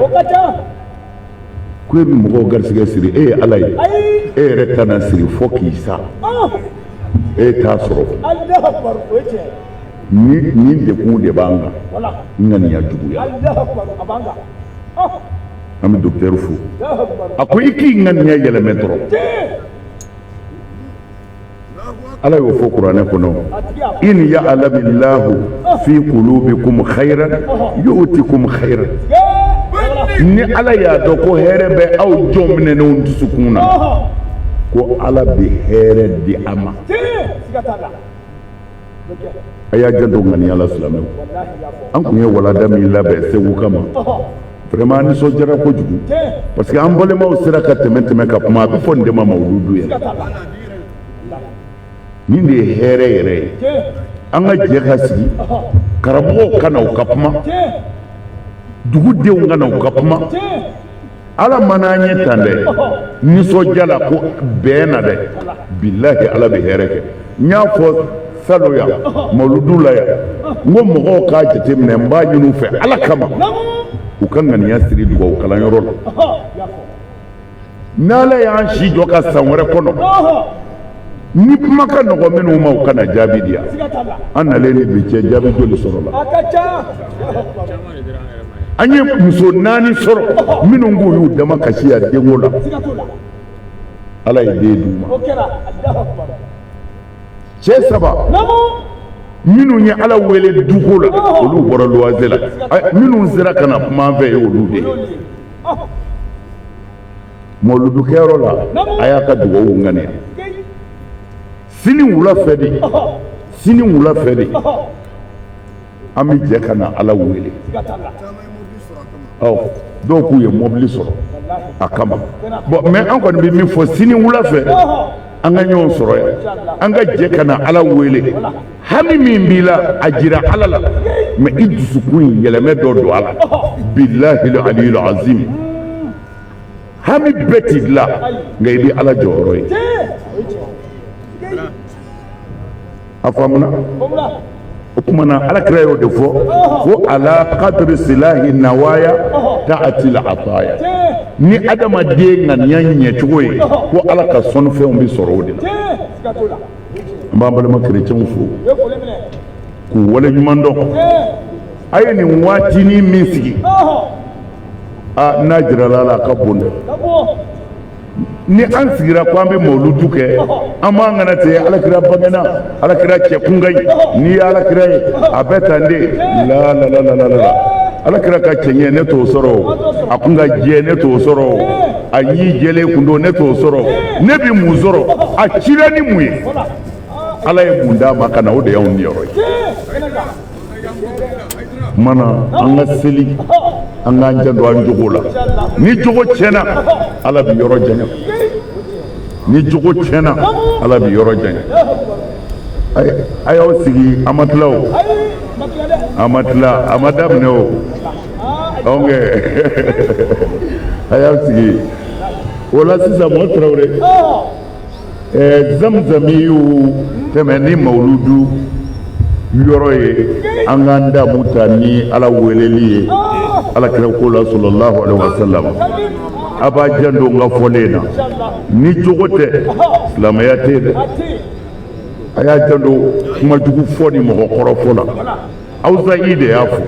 ko e bɛ mɔgɔw garisɛgɛ siri e ye ala ye e yɛrɛ tana siri fo k'i sa e t'a sɔrɔ ni dekun de b'an kan ŋaniya juguya an bɛ docteur fo a ko i k'i ŋaniya yɛlɛmɛ dɔrɔn ala y'o fɔ kuranɛ kɔnɔ in ya'lamillahu fi qulubikum khayran yu'tikum khayran ni ala y'a dɔn ko hɛrɛ bɛ aw jɔn minɛnenw dusukun na ko ala bɛ hɛrɛ di a ma a y'a janto ŋaniya la silamɛw an tun ye walada min labɛn segu kama vraiment an nisɔndiyara kojugu parce que an balimaw sera ka tɛmɛ ka kuma a bɛ fɔ nin de ma mawuludu yɛrɛ nin de ye hɛrɛ yɛrɛ ye an ka jɛ ka sigi karamɔgɔw ka na u ka kuma dugudenw ka na u ka kuma ala mana an ye tan dɛ nisɔndiya la ko bɛn na dɛ bilahi ala bɛ hɛrɛ kɛ n y'a fɔ salon yan mawuludu la yan n ko mɔgɔw k'a jateminɛ n b'a ɲini u fɛ ala kama u ka ŋaniya siri dugawu kalanyɔrɔ la n'ala y'an si jɔ ka san wɛrɛ kɔnɔ ni kuma ka nɔgɔ minnu ma u kana jaabi di yan an nalen ni bi cɛ jaabi joli sɔrɔ la an ye muso 4 sɔrɔ minnu k'u y'u dama kasi yan denko la ala ye den d'u ma cɛ 3 minnu ye ala wele duko la olu bɔra luwanze la minnu sera ka na kuma an fɛ ye olu de ye mawuludukɛyɔrɔ la a y'a ka dugawu ŋaniya sini wula fɛ de an bɛ jɛ ka na ala wele dɔw k'u ye mobili sɔrɔ a kama bon mais an kɔni bɛ min fɔ sini wula fɛ an ka ɲɔgɔn sɔrɔ yan an ka jɛ ka na ala wele hami min b'i la a jira ala la mais i dusukun yɛlɛmɛ dɔ don a la billahi aliyul azim hami bɛɛ t'i dilan nka i bɛ ala jɔyɔrɔ ye a faamuna o kumana alakira y'o de fɔ ko ala qadri silahi nawaya ta'ati al-ataya ni adamaden ŋaniya ɲɛcogo ye ko ala ka sɔnnifɛnw bɛ sɔrɔ o de la an b'an balima kerecɛnw fo k'u wale ɲuman dɔn a ye nin waatinin min sigi n'a jirala la a ka bon dɛ ni an sigira ko an bɛ mawludu kɛ an b'an kana ten alakira bangena alakira cɛkunkan n'i ye alakira ye a bɛ tan de la la la la la la alakira ka cɛɲɛ ne t'o sɔrɔ a kun ka jɛ ne t'o sɔrɔ a y'i jɛlen kun don ne t'o sɔrɔ ne bi mun sɔrɔ a cira ni mun ye ala ye mun d'a ma ka na o de y'anw niyɔrɔ ye mana an ka seli an k'an janto an jogo la ni jogo tiɲɛna ala bi yɔrɔ janya ni jogo tiɲɛna ala bi yɔrɔ janya a y'aw sigi a ma tila o a ma tila a ma daminɛ o donc a y'aw sigi o la sisan mɔgɔ Tarawele zamzamiw tɛmɛ ni mawludu yɔrɔ ye an k'an damu ta ni ala weleli ye alakira ko la sallallahu alaihi wasallam a b'a janto n ka fɔlen na ni jogo tɛ silamɛya tɛ dɛ a y'a janto kuma jugu fɔ ni mɔgɔkɔrɔ fɔ la Awza i de y'a fɔ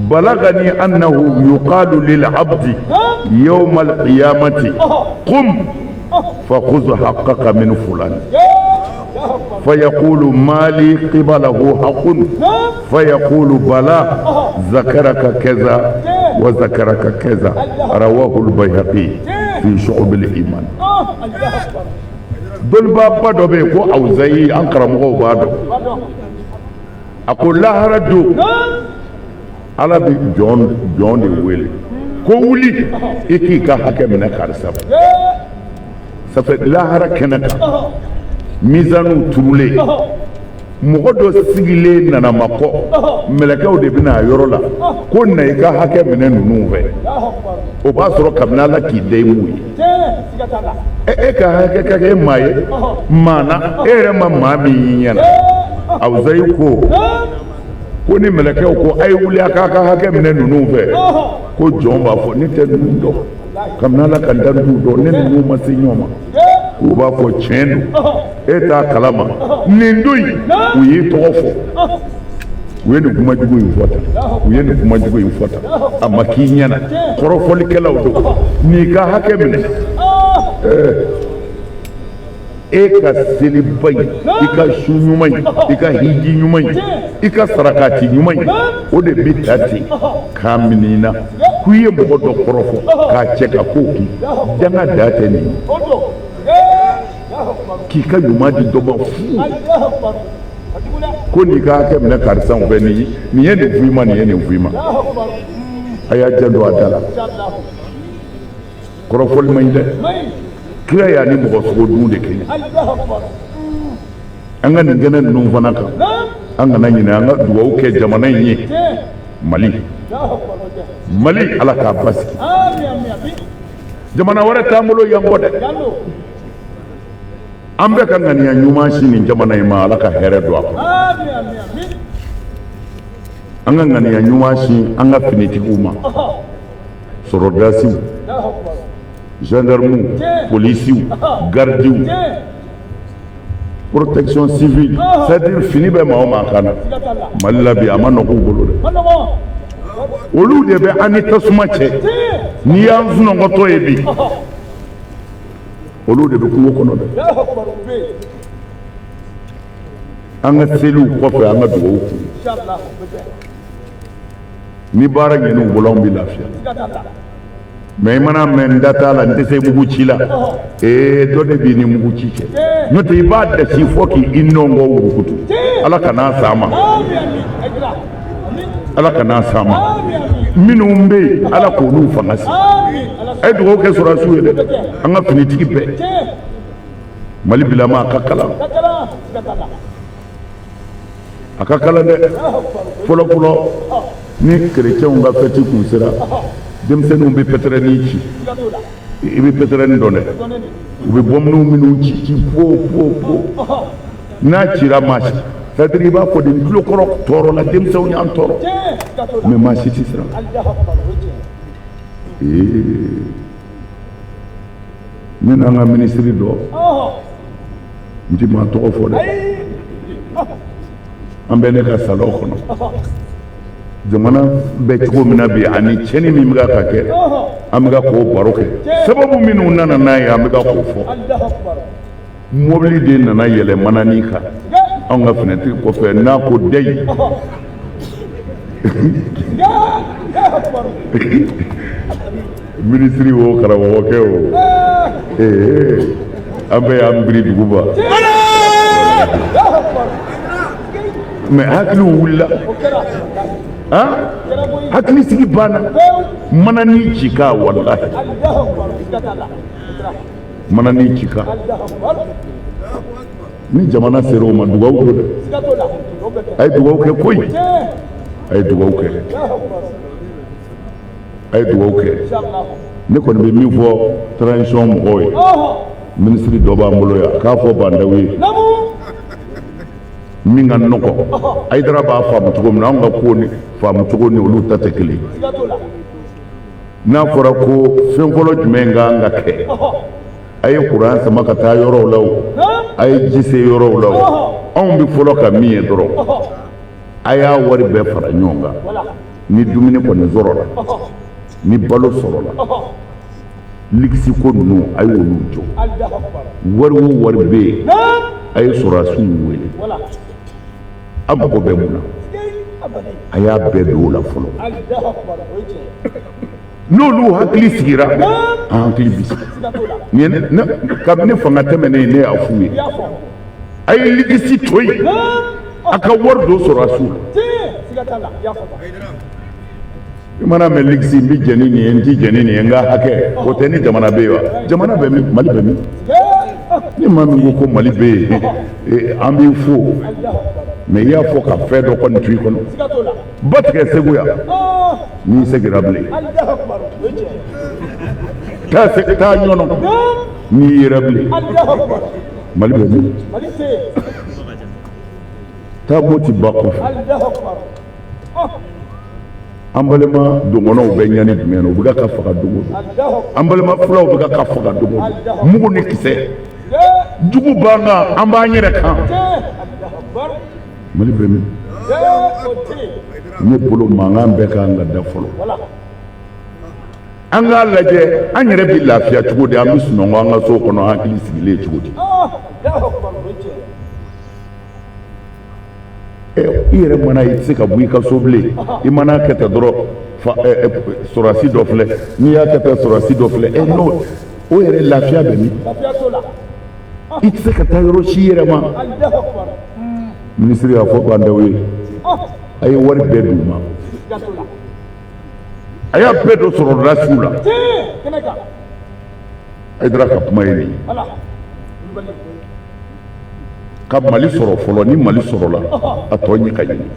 balagani annahu yuqalu lil abdi yawma al qiyamati qum فخذ حقك من فلان فيقول مالي قبله حق فيقول بلى ذكرك كذا وذكرك كذا رواه البيهقي في شعب الإيمان دول بابا دوبي كو أوزاي أنكر مغو بادو أقول لا هردو على بي جون دي ويلي كو ولي إكي كا من كارساب ça fait lahara kɛnɛ kan mizanu turulen mɔgɔ dɔ sigilen nana ma kɔ mɛlɛkɛw de bɛna a yɔrɔ la ko na i ka hakɛ minɛ ninnu fɛ o b'a sɔrɔ kabini ala k'i da i m'u ye e ka hakɛ ka kɛ maa ye maa na e yɛrɛ ma maa min y'i ɲɛna Awzayi ko ni mɛlɛkɛw ko a ye wuli a k'a ka hakɛ minɛ ninnu fɛ ko jɔn b'a fɔ ne tɛ ninnu dɔn kabini ala ka dandu dɔn ne ninnu ma se ɲɔgɔn ma u b'a fɔ tiɲɛ don e t'a kalama nin don in u y'i tɔgɔ fɔ u ye nin kuma jugu in fɔ tan u ye nin kuma jugu in fɔ tan a ma k'i ɲɛna kɔrɔfɔlikɛlaw don n'i ka hakɛ minɛ e ka seliba in i ka su ɲuman in i ka hiji ɲuman in i ka sarakati ɲuman in o de bɛ ta ten k'a minɛ i na k'u ye mɔgɔ dɔ kɔrɔfɔ k'a cɛ ka kow k'i danga da tɛ nin k'i ka ɲuman di dɔ ma fu ko n'i ka hakɛ minɛ karisa fɛ nin ye nin f'i ma nin ye nin f'i ma a y'a janto a da la kɔrɔfɔli man ɲi dɛ kira y'a ni mɔgɔ sogo dun de kɛ an ka nin kɛnɛ ninnu fana kan an kana ɲinɛ an ka dugawu kɛ jamana in ye Mali ala k'a basigi jamana wɛrɛ t'an bolo yan kɔ dɛ an bɛ ka ŋaniya ɲuman si nin jamana in ma ala ka hɛrɛ don a kɔnɔ an ka ŋaniya ɲuman si an ka finitigiw ma sɔrɔdasiw gendarmew policiw gardiw protection civile c'est-à-dire fini bɛ maa o maa kan na Mali la bi a ma nɔgɔ u bolo dɛ olu de bɛ an ni tasuma cɛ n'i y'an sunɔgɔtɔ ye bi olu de bɛ kungo kɔnɔ dɛ an ka seliw kɔfɛ an ka dugawu k'u ni baara ɲɛna u bolo an bɛ lafiya mais i mana mɛn n da t'a la n tɛ se mugu ci la dɔ de b'i ni mugu ci cɛ n'o tɛ i b'a dasi fɔ k'i nɔngɔ wurukutu ala ka n'a s'a ma ala ka n'a s'a ma minnu bɛ yen ala k'olu fanga si a ye dugawu kɛ sɔrɔdasiw ye dɛ an ka finitigi bɛɛ mali bilama akakala de folo ni chrétien nga feti kun sera demsenu be petreni ci ibi petreni donne ubi bomnu minu ci po na ci ramash c'est-à-dire il va faut des kilo koro toro la demsew ni am toro mais ma ci sera ni nga ministre do ndi ma to fo de ambene ka salo khono jamana be ko mina bi ani cheni mi mga ka ke amiga ko baroke sababu minu nana na ya amiga ko fo mobili de nana yele manani ka on ga fenêtre ko fe na ko dey ministry wo kara wo ke o ambe ambri duguba mais hakili wula hakili sigi bana manani chika wallahi manani chika ni jamana sero ma dugaw ko ay dugaw ke koy ay dugaw ke ne ko be mi fo transition mo oy ministry do ba mbolo ya ka fo bandawi minga noko ay dara ba fa mutugo na nga ko ni fa mutugo ni olu tatekeli na fora ko fen folo jumenga nga ke ay qur'an sama ka ta yoro law ay jise yoro law on bi folo ka mi doro aya wari be fara nyonga ni dumini ko ni zoro la ni balo soro la liksi ko no ay wonu jo wari be ay sura su wele amko be muna aya be do la folo nolu hakili sigira hakili bis ni na kabne fanga temene ne afuwe ay liksi toy aka wardo sura su mana me liksi bi jeni ni enji jeni ni nga hake ko teni jamana be mali be mi ni mami ko mali be ambi fo mais ya fo ka fe do kon tui kono batke seguya ni segirable ta nyono ni rable mali be mi ta moti bako ambalema dongono be nyani dumeno buga ka faka dugo ambalema fulaw buga ka faka dugo mugo ni kise jugu banga amba nyere kan mali be mi ne bolo mangan be ka nga da folo anga laje anyere bi lafiya tugo de amisu no nga so kono hakili sigile tugo di ire mana itse ka buika soble imana kete doro sorasi dofle ni ya kete sorasi dofle no o ire lafia be mi itse ka tayro shire ma ministry of bandawi ay wari bedu ma aya bedu soro rasula ay dra ka mayni ka mali soro folo ni mali soro la atonyi ka yini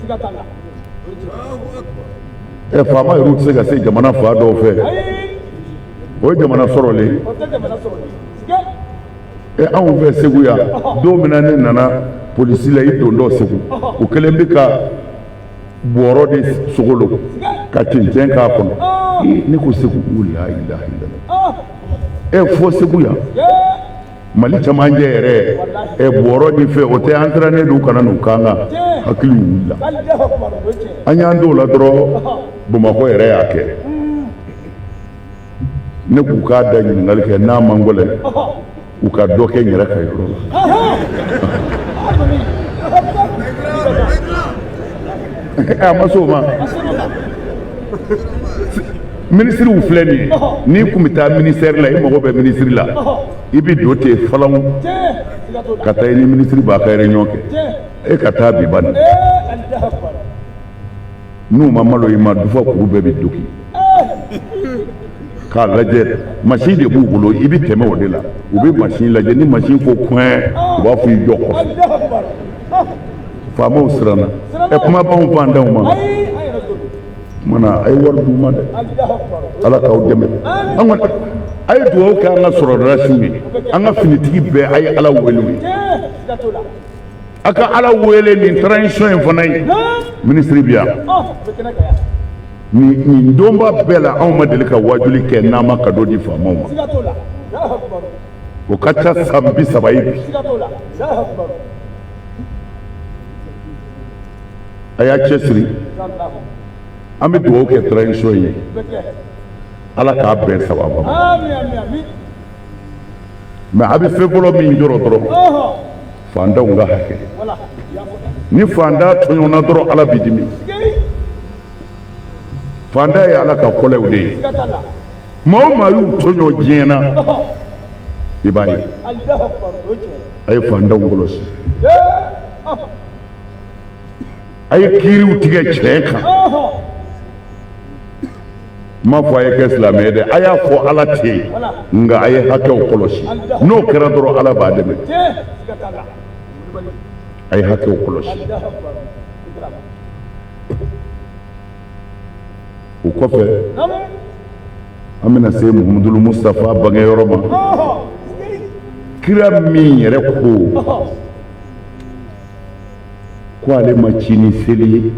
fama iru tse ga se jamana fa do fe o jamana soro le an fe segu ya do minane nana police la ido ndo segu o kelembe ka boro de sogolo ka tinjen ka kono ni ko segu la ilaha illallah fo segu ya mali chamanje yere boro di fe o te entraîner du kana nu kanga hakili wula anya ndo la dro buma ko yere yake ne ku ka da ni ngal ke na mangole u ka doke nyere ka yoro masoma ministre ou fleni ni kumita ministère la imo be ministre la ibi dote falam kata ni ministre ba ka réunion ke kata bi ban nu mamalo ima du fa ku be bi doki k'a lajɛ machine de b'u bolo i bɛ tɛmɛ o de la u bɛ machine lajɛ ni machine ko coin u b'a fɔ i jɔ kɔfɛ faamaw siranna kumabanw b'an danw ma mana a ye wari d'u ma dɛ ala k'aw dɛmɛ an kɔni a ye dugawu kɛ an ka sɔrɔdasiw ye an ka finitigi bɛɛ a ye ala wele u ye a ka ala wele nin transition in fana ye minisiri bi yan nin donba bɛɛ la anw ma deli ka wajuli kɛ n'an ma cadeau di faamaw ma o ka ca san 30 ye bi a y'a cɛsiri an bɛ dugawu kɛ transition ye ala k'a bɛn sababa ma mais a bɛ fɛn fɔlɔ min jɔrɔ dɔrɔn fantanw ka hakɛ ni fantan tɔɲɔna dɔrɔn ala b'i dimi fantan ye ala ka kɔlɛw de ye maa o maa y'u tɔɲɔ diɲɛ na i b'a ye a ye fantanw kɔlɔsi a ye kiiriw tigɛ cɛ kan ma fɔ a ye kɛ silamɛ ye dɛ a y'a fɔ ala tɛ yen nka a ye hakɛw kɔlɔsi n'o kɛra dɔrɔn ala b'a dɛmɛ a ye hakɛw kɔlɔsi o kɔfɛ an bɛna se muhamadu mustafa bangeyɔrɔ ma kira min yɛrɛ ko ale ma ci ni seli ye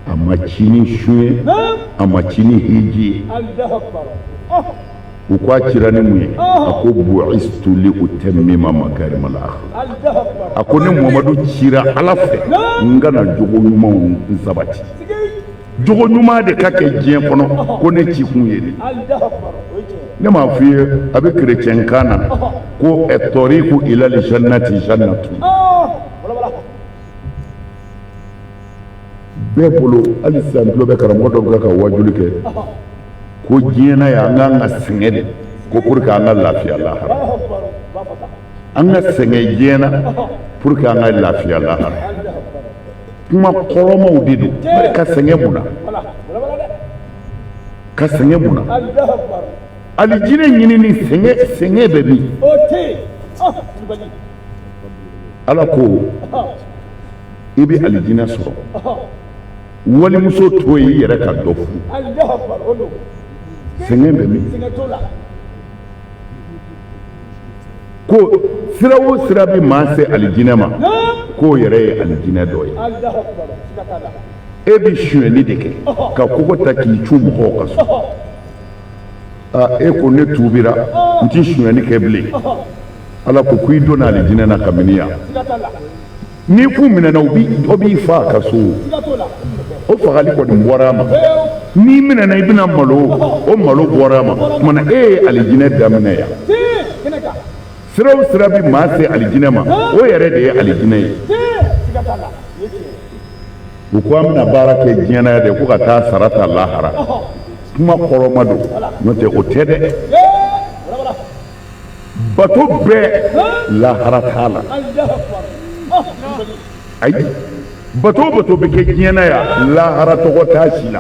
a ma ci ni su ye a ma ci ni hiji ye u ko a cira ni mun ye a ko bu'istu li utammima makarima al-akhlaq a ko ne muhamadu cira ala fɛ n kana jogo ɲumanw sabati jogo ɲuman de ka kɛ diɲɛ kɔnɔ ko ne ci kun ye nin ne m'a f'i ye a bɛ kerecɛnkan na ko tariqu ila al-jannati jannatu bɛɛ bolo hali sisan tulo bɛ karamɔgɔ dɔ bila ka wajuli kɛ ko diɲɛ na yan an k'an ka sɛgɛn de ko pour que an ka lafiya lahara an ka sɛgɛn diɲɛ na pour que an ka lafiya lahara kuma kɔrɔmaw de don ka sɛgɛn mun na ka sɛgɛn mun na alijinɛ ɲini ni sɛgɛn bɛ min ala ko i bɛ alijinɛ sɔrɔ walimuso to ye i yɛrɛ ka dɔ furu sɛgɛn bɛ min ko sira o sira bɛ maa se alijinɛ ma k'o yɛrɛ ye alijinɛ dɔ ye e bɛ sonyɛli de kɛ ka kogo ta k'i cu mɔgɔw ka so e ko ne tuubira n ti sonyɛli kɛ bilen ala ko i donna alijinɛ na kabini yan n'i k'u minɛna o b'i fa a ka so o fagali kɔni bɔra a ma n'i minɛna i bɛna malo o malo bɔra a ma kumana e ye alijinɛ daminɛ yan sira o sira bɛ maa se alijinɛ ma o yɛrɛ de ye alijinɛ ye u ko an bɛna baara kɛ diɲɛ na yan de ko ka taa sara ta lahara kuma kɔrɔma don n'o tɛ o tɛ dɛ bato bɛɛ lahara t'a la ayi bato bɛ kɛ diɲɛ na yan lahara tɔgɔ t'a si la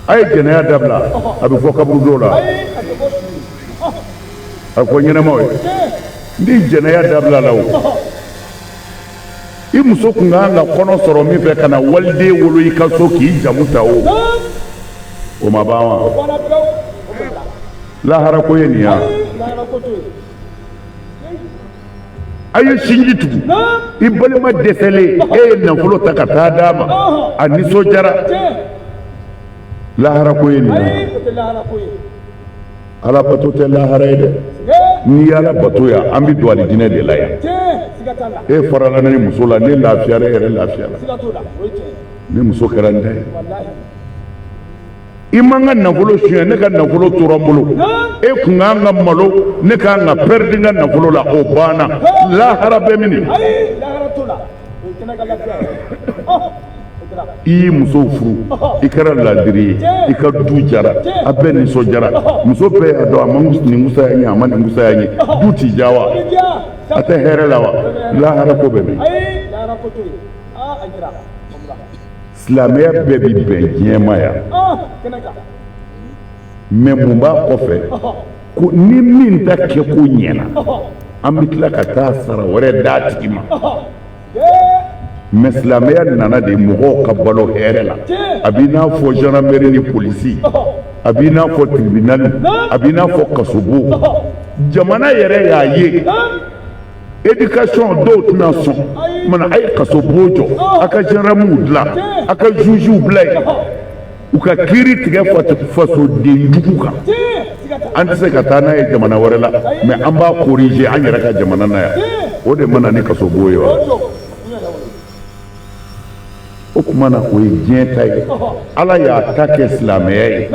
a ye jɛnɛya dabila a bɛ fɔ kaburu dɔw la a fɔ ɲɛnɛmaw ye ni jɛnɛya dabila la o i muso kun kan ka kɔnɔ sɔrɔ min fɛ ka na waliden wolo i ka so k'i jamu ta o ma ban wa lahara ko ye nin ya a ye sinji tugu i balima dɛsɛlen e ye nafolo ta ka taa d'a ma a nisɔndiyara lahara ko ye nin ya ala bato tɛ lahara ye dɛ n'i ye ala bato yan an bɛ don alijinɛ de la yan e farala ni muso la ne lafiyara e yɛrɛ lafiyara ni muso kɛra n ta ye i man ka nafolo suɲɛ ne ka nafolo tora n bolo e kun kan ka malo ne kan ka pɛridi n ka nafolo la o banna lahara bɛ min i y'i muso furu i kɛra ladiri ye i ka du jara a bɛɛ nisɔndiyara muso bɛɛ y'a dɔn a ma nin kusaya ɲɛ a ma nin kusaya ɲɛ du t'i ja wa a tɛ hɛrɛ la wa lahara ko bɛ min silamɛya bɛɛ bi bɛn diɲɛ ma yan mais mun b'a kɔfɛ ko ni min ta kɛ ko ɲɛna an bɛ tila ka taa sara wɛrɛ d'a tigi ma mais silamɛya nana de mɔgɔw ka balo hɛrɛ la a b'i n'a fɔ gendarmerie ni polisi a b'i n'a fɔ tribunal a b'i n'a fɔ kasobo jamana yɛrɛ y'a ye éducation dɔw tɛna sɔn mana a ye kasobo jɔ a ka gendarmew dilan a ka jugew bila yen u ka kiiri tigɛ fasoden jugu kan an tɛ se ka taa n'a ye jamana wɛrɛ la mais an b'a corriger an yɛrɛ ka jamana na yan o de mana ni kasobo ye wa o tuma na o ye diɲɛ ta ye ala y'a ta kɛ silamɛya ye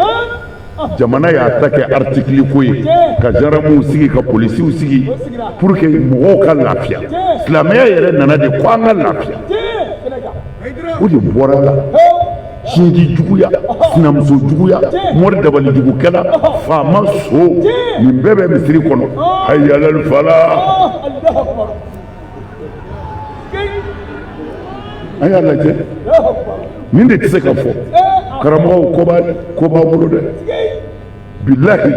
jamana y'a ta kɛ article ko ye ka gendarmew sigi ka polisiw sigi pour que mɔgɔw ka lafiya silamɛya yɛrɛ nana de ko an ka lafiya o de bɔra la sinji juguya sinamuso juguya mɔri dabali jugukɛla faama so nin bɛɛ bɛ misiri kɔnɔ hayalal fala an y'a lajɛ nin de tɛ se ka fɔ karamɔgɔw ko b'a bolo dɛ bilahi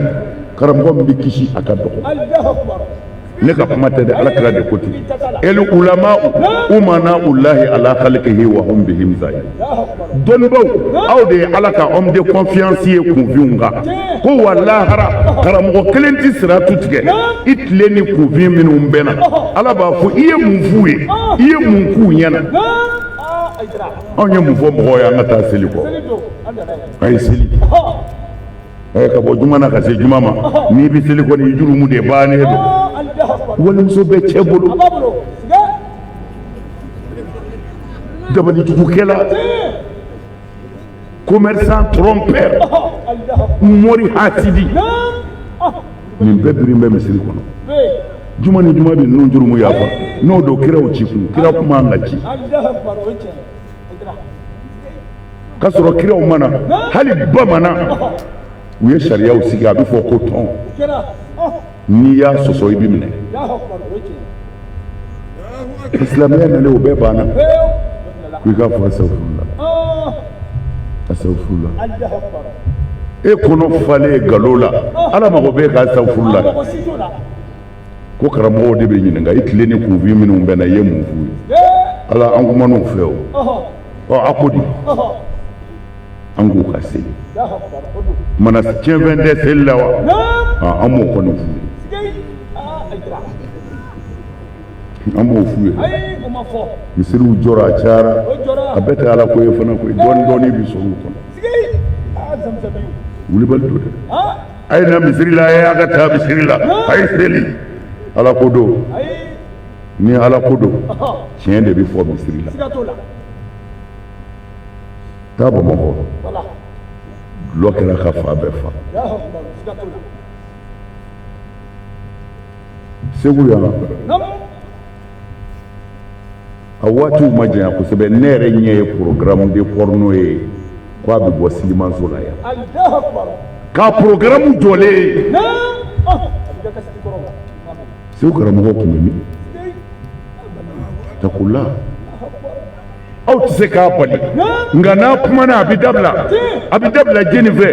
karamɔgɔ min bɛ kisi a ka dɔgɔ ne ka kuma tɛ dɛ alakira de ko ten el ulama umana ulahi ala khalqihi wa hum bihim zaid dɔnnibaw aw de ye ala ka homme de confiance ye kunfinw kan ko wa lahara karamɔgɔ kelen tɛ siratu tigɛ i tile ni kunfin minnu bɛ na ala b'a fɔ i ye mun f'u ye i ye mun k'u ɲɛna anw ye mun fɔ mɔgɔw ye an ka taa seli kɔ a ye seli ka bɔ juma na ka se juma ma n'i bɛ seli kɔni i jurumu de bannen don walimuso bɛ cɛ bolo dabalijugukɛla commerçant trompeur mɔri hasidi nin bɛɛ birin bɛ misiri kɔnɔ juma ni juma bɛ ninnu jurumu yafa n'o don kiraw ci kun kira kuma an ka ci k'a sɔrɔ kiraw mana hali bamanan u ye sariyaw sigi a bɛ fɔ ko tɔn n'i y'a sɔsɔ i bɛ minɛ silamɛya nalen o bɛɛ banna ko i k'a fɔ asawufurula e kɔnɔ falen galo la ala mago bɛ ka asawufurula ko karamɔgɔw de bɛ ɲininka i tile ni kunfin minnu bɛ na i ye mun f'u ye ala an kuman'u fɛ o a ko di an k'u ka seli mana tiɲɛfɛn tɛ seli la wa an m'o kɔni f'u ye an b'o f'u ye misiriw jɔra a cayara a bɛɛ tɛ ala ko ye fana koyi dɔɔni dɔɔni bi sɔrɔ u kɔnɔ wulibali do dɛ a ye na misiri la a ye a ka taa misiri la a ye seli ala ko don ni ala ko don tiɲɛ de bɛ fɔ misiri la taa bamakɔ dulɔ kɛra ka fa bɛɛ fa segu yan a waatiw ma janya kosɛbɛ ne yɛrɛ ɲɛ ye programme de porno ye ko a bɛ bɔ silimanso la yan k'a programme jɔlen segu karamɔgɔw tun bɛ min takula aw tɛ se k'a bali nka n'a kumana a bɛ dabila jeni fɛ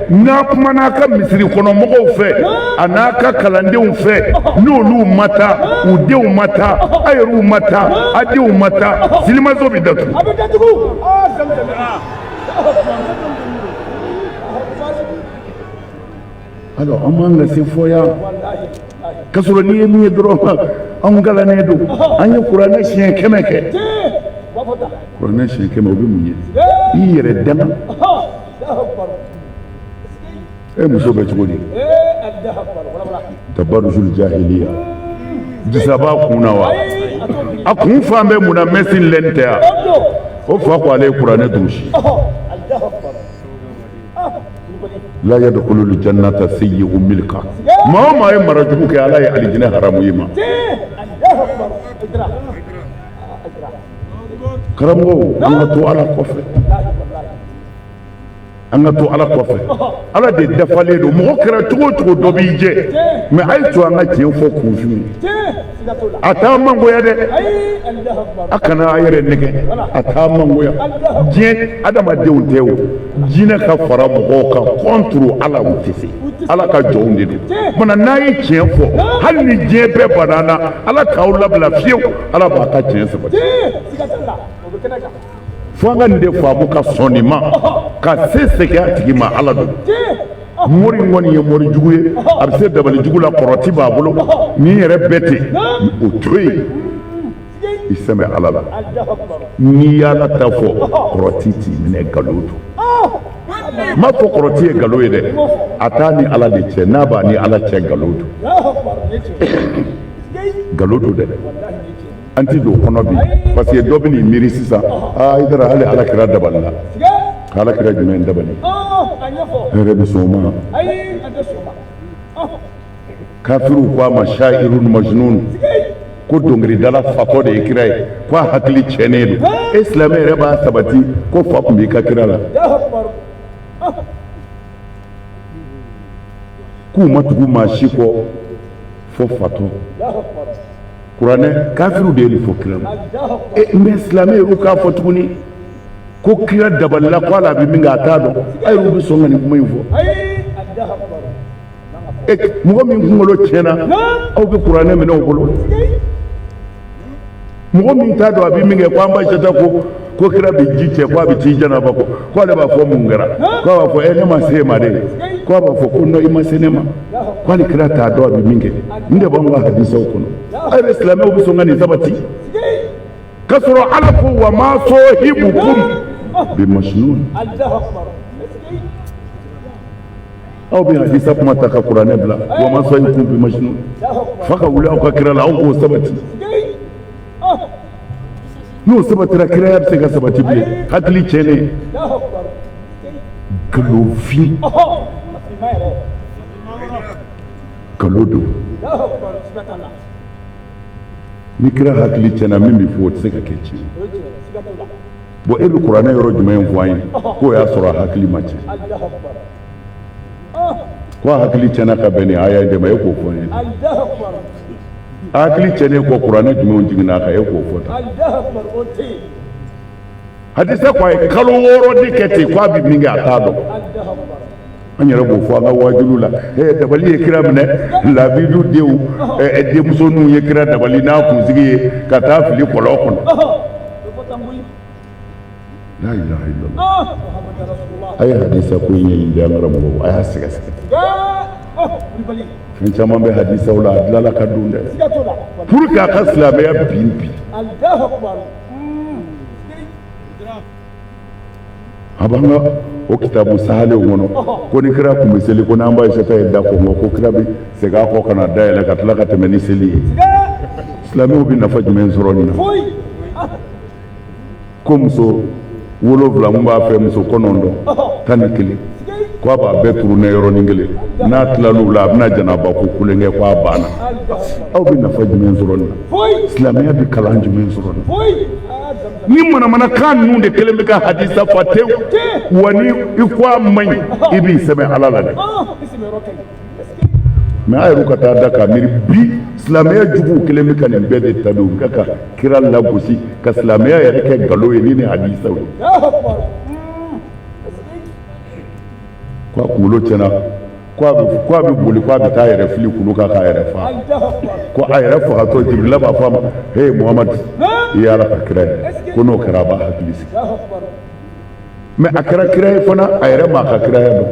n'a kumana a ka misiri kɔnɔ mɔgɔw fɛ a n'a ka kalandenw fɛ n'olu ma taa u denw ma taa a yɛrɛw ma taa a denw ma taa silimaso bɛ datugu alors an b'an ka se fɔ yan k'a sɔrɔ n'i ye min ye dɔrɔn anw galannen don an ye kuranɛ siɲɛ 100 kɛ kuranɛ siɲɛ 100 o bɛ mun ye i yɛrɛ dama e muso bɛ cogo di tabarujul jahiliya disa b'a kun na wa a kun fan bɛ mun na mɛsin lɛn tɛ yan o fa ko ale ye kuranɛ durusi la yadkhulul jannata sayyi'u milka maa o maa ye mara jugu kɛ ala ye alijinɛ haramu i ma karamɔgɔw an ka to ala kɔfɛ an ka to ala kɔfɛ ala de dafalen don mɔgɔ kɛra cogo cogo dɔ b'i jɛ mais a ye to an ka tiɲɛ fɔ kunfin a t'a mangoya dɛ a kana a yɛrɛ nɛgɛ a t'a mangoya diɲɛ adamadenw tɛ o jinɛ ka fara mɔgɔw kan contre ala o tɛ se ala ka jɔnw de don mana n'a ye tiɲɛ fɔ hali ni diɲɛ bɛɛ banana ala k'aw labila fiyewu ala b'a ka tiɲɛ sabati fo an ka nin de faamu ka sɔn nin ma ka se segin a tigi ma ala don mori kɔni ye mori jugu ye a bɛ se dabali jugu la kɔrɔti b'a bolo ni yɛrɛ bɛɛ ten o to yen i sɛmɛ ala la n'i y'ala ta fɔ kɔrɔti t'i minɛ nkalon don n m'a fɔ kɔrɔti ye nkalon ye dɛ a t'a ni ala de cɛ n'a b'a ni ala cɛ nkalon don nkalon don dɛ an ti don kɔnɔ bi parce que dɔ bɛ n'i miiri sisan i taara hali ala kɛra dabali la ala kɛra jumɛn dabali hɛrɛ bɛ sɔn o ma kafiriw ko a ma sha'irun majnun ko dɔnkilidala fatɔ de ye kira ye ko a hakili tiɲɛnen don e silamɛ yɛrɛ b'a sabati ko fa tun b'i ka kira la k'u ma tugu maa si kɔ fo fatɔ kuranɛ kafiriw de ye nin fɔ kira ma mais silamɛ yɛrɛ k'a fɔ tuguni ko kira dabalila ko ala bɛ min kɛ a t'a dɔn a yɛrɛ bɛ sɔn ka nin kuma in fɔ mɔgɔ min kunkolo tiɲɛna aw bɛ kuranɛ minɛ o bolo mɔgɔ min t'a dɔn a bɛ min kɛ ko an b'a jate ko kira bɛ ji cɛ ko a bɛ t'i janaba ko ale b'a fɔ mun kɛra ko a b'a fɔ ne ma se e ma dɛ ko a b'a fɔ ko non i ma se ne ma ko hali kira t'a dɔn a bɛ min kɛ nin de b'anw ka hadisaw kɔnɔ a yɛrɛ silamɛw bɛ sɔn ka nin sabati k'a sɔrɔ ala ko wa ma sahibukum bi majnun aw bɛ hadisa kuma ta ka kuranɛ bila wa ma sahibukum bi majnun fa ka wuli aw ka kira la aw k'o sabati n'o sabatira kira ya bɛ se ka sabati bilen hakili tiɲɛnen nkalonfin nkalon don ni kira hakili tiɲɛna min bɛ fɔ o tɛ se ka kɛ tiɲɛ bon e bɛ kuranɛ yɔrɔ jumɛn fɔ an ye k'o y'a sɔrɔ a hakili ma tiɲɛ ko a hakili tiɲɛna ka bɛn ni aya in de ma e k'o fɔ an ye a hakili tiɲɛnen kɔ kuranɛ jumɛnw jiginna a kan e k'o fɔ tan hadisa ko a ye kalo 6 de kɛ ten ko a bɛ min kɛ a t'a dɔn an yɛrɛ b'o fɔ an ka wajibiw la dabali ye kira minɛ labidu denw denmusoninw ye kira dabali n'a kunsigi ye ka taa fili kɔlɔn kɔnɔ la ilaha illallah a ye hadisa ko in ɲɛɲini an karamɔgɔw a y'a sɛgɛsɛgɛ fɛn caman bɛ hadisaw la a dilala ka don dɛ pour que a ka silamɛya bin bi a b'an ka o kitabu sahalenw kɔnɔ ko ni kira tun bɛ seli ko n'an b'a Aisata ye da kɔngɔ ko kira bɛ segin a kɔ ka na dayɛlɛ ka tila ka tɛmɛ ni seli ye silamɛw bɛ nafa jumɛn sɔrɔ nin na ko muso 7 mun b'a fɛ muso 9 11 ko a b'a bɛɛ turu ne yɔrɔnin kelen n'a tilal'u la a bɛna janaba ko kulenkɛ ko a banna aw bɛ nafa jumɛn sɔrɔ nin na silamɛya bɛ kalan jumɛn sɔrɔ nin na ni manamanakan ninnu de kelen bɛ ka hadisa fa tewu wa ni i ko a man ɲi i b'i sɛbɛn ala la dɛ mais a yɛrɛ ka taa da k'a miiri bi silamɛya juguw kelen bɛ ka nin bɛɛ de tabi u bɛ ka kira lagosi ka silamɛya yɛrɛ kɛ nkalon ye ni nin hadisaw ye ko a kunkolo tiɲɛna ko a bɛ boli ko a bɛ taa yɛrɛ fili kulu kan k'a yɛrɛ faga ko a yɛrɛ fagatɔ Jibirila b'a fɔ a ma hey Muhamadu i ye ala ka kira ye ko n'o kɛra a b'a hakili sigi mais a kɛra kira ye fana a yɛrɛ m'a ka kiraya dɔn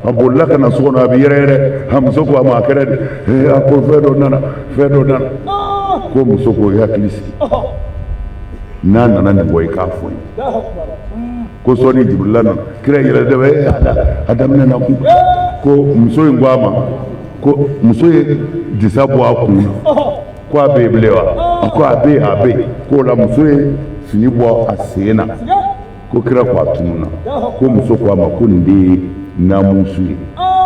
a bolila ka na so kɔnɔ a bɛ yɛrɛyɛrɛ a muso ko a ma a kɛra de a ko fɛn dɔ nana ko muso ko i hakili sigi n'a nana nin bɔ i k'a fɔ n ye ko sɔɔni Jibirila nana kira yɛlɛ dɛ a daminɛ na kun ko muso in ko a ma ko muso ye disa bɔ a kun na ko a bɛ yen bilen wa ko a bɛ yen k'o la muso ye fini bɔ a sen na ko kira ko a tununa ko muso ko a ma ko nin de ye namusu ye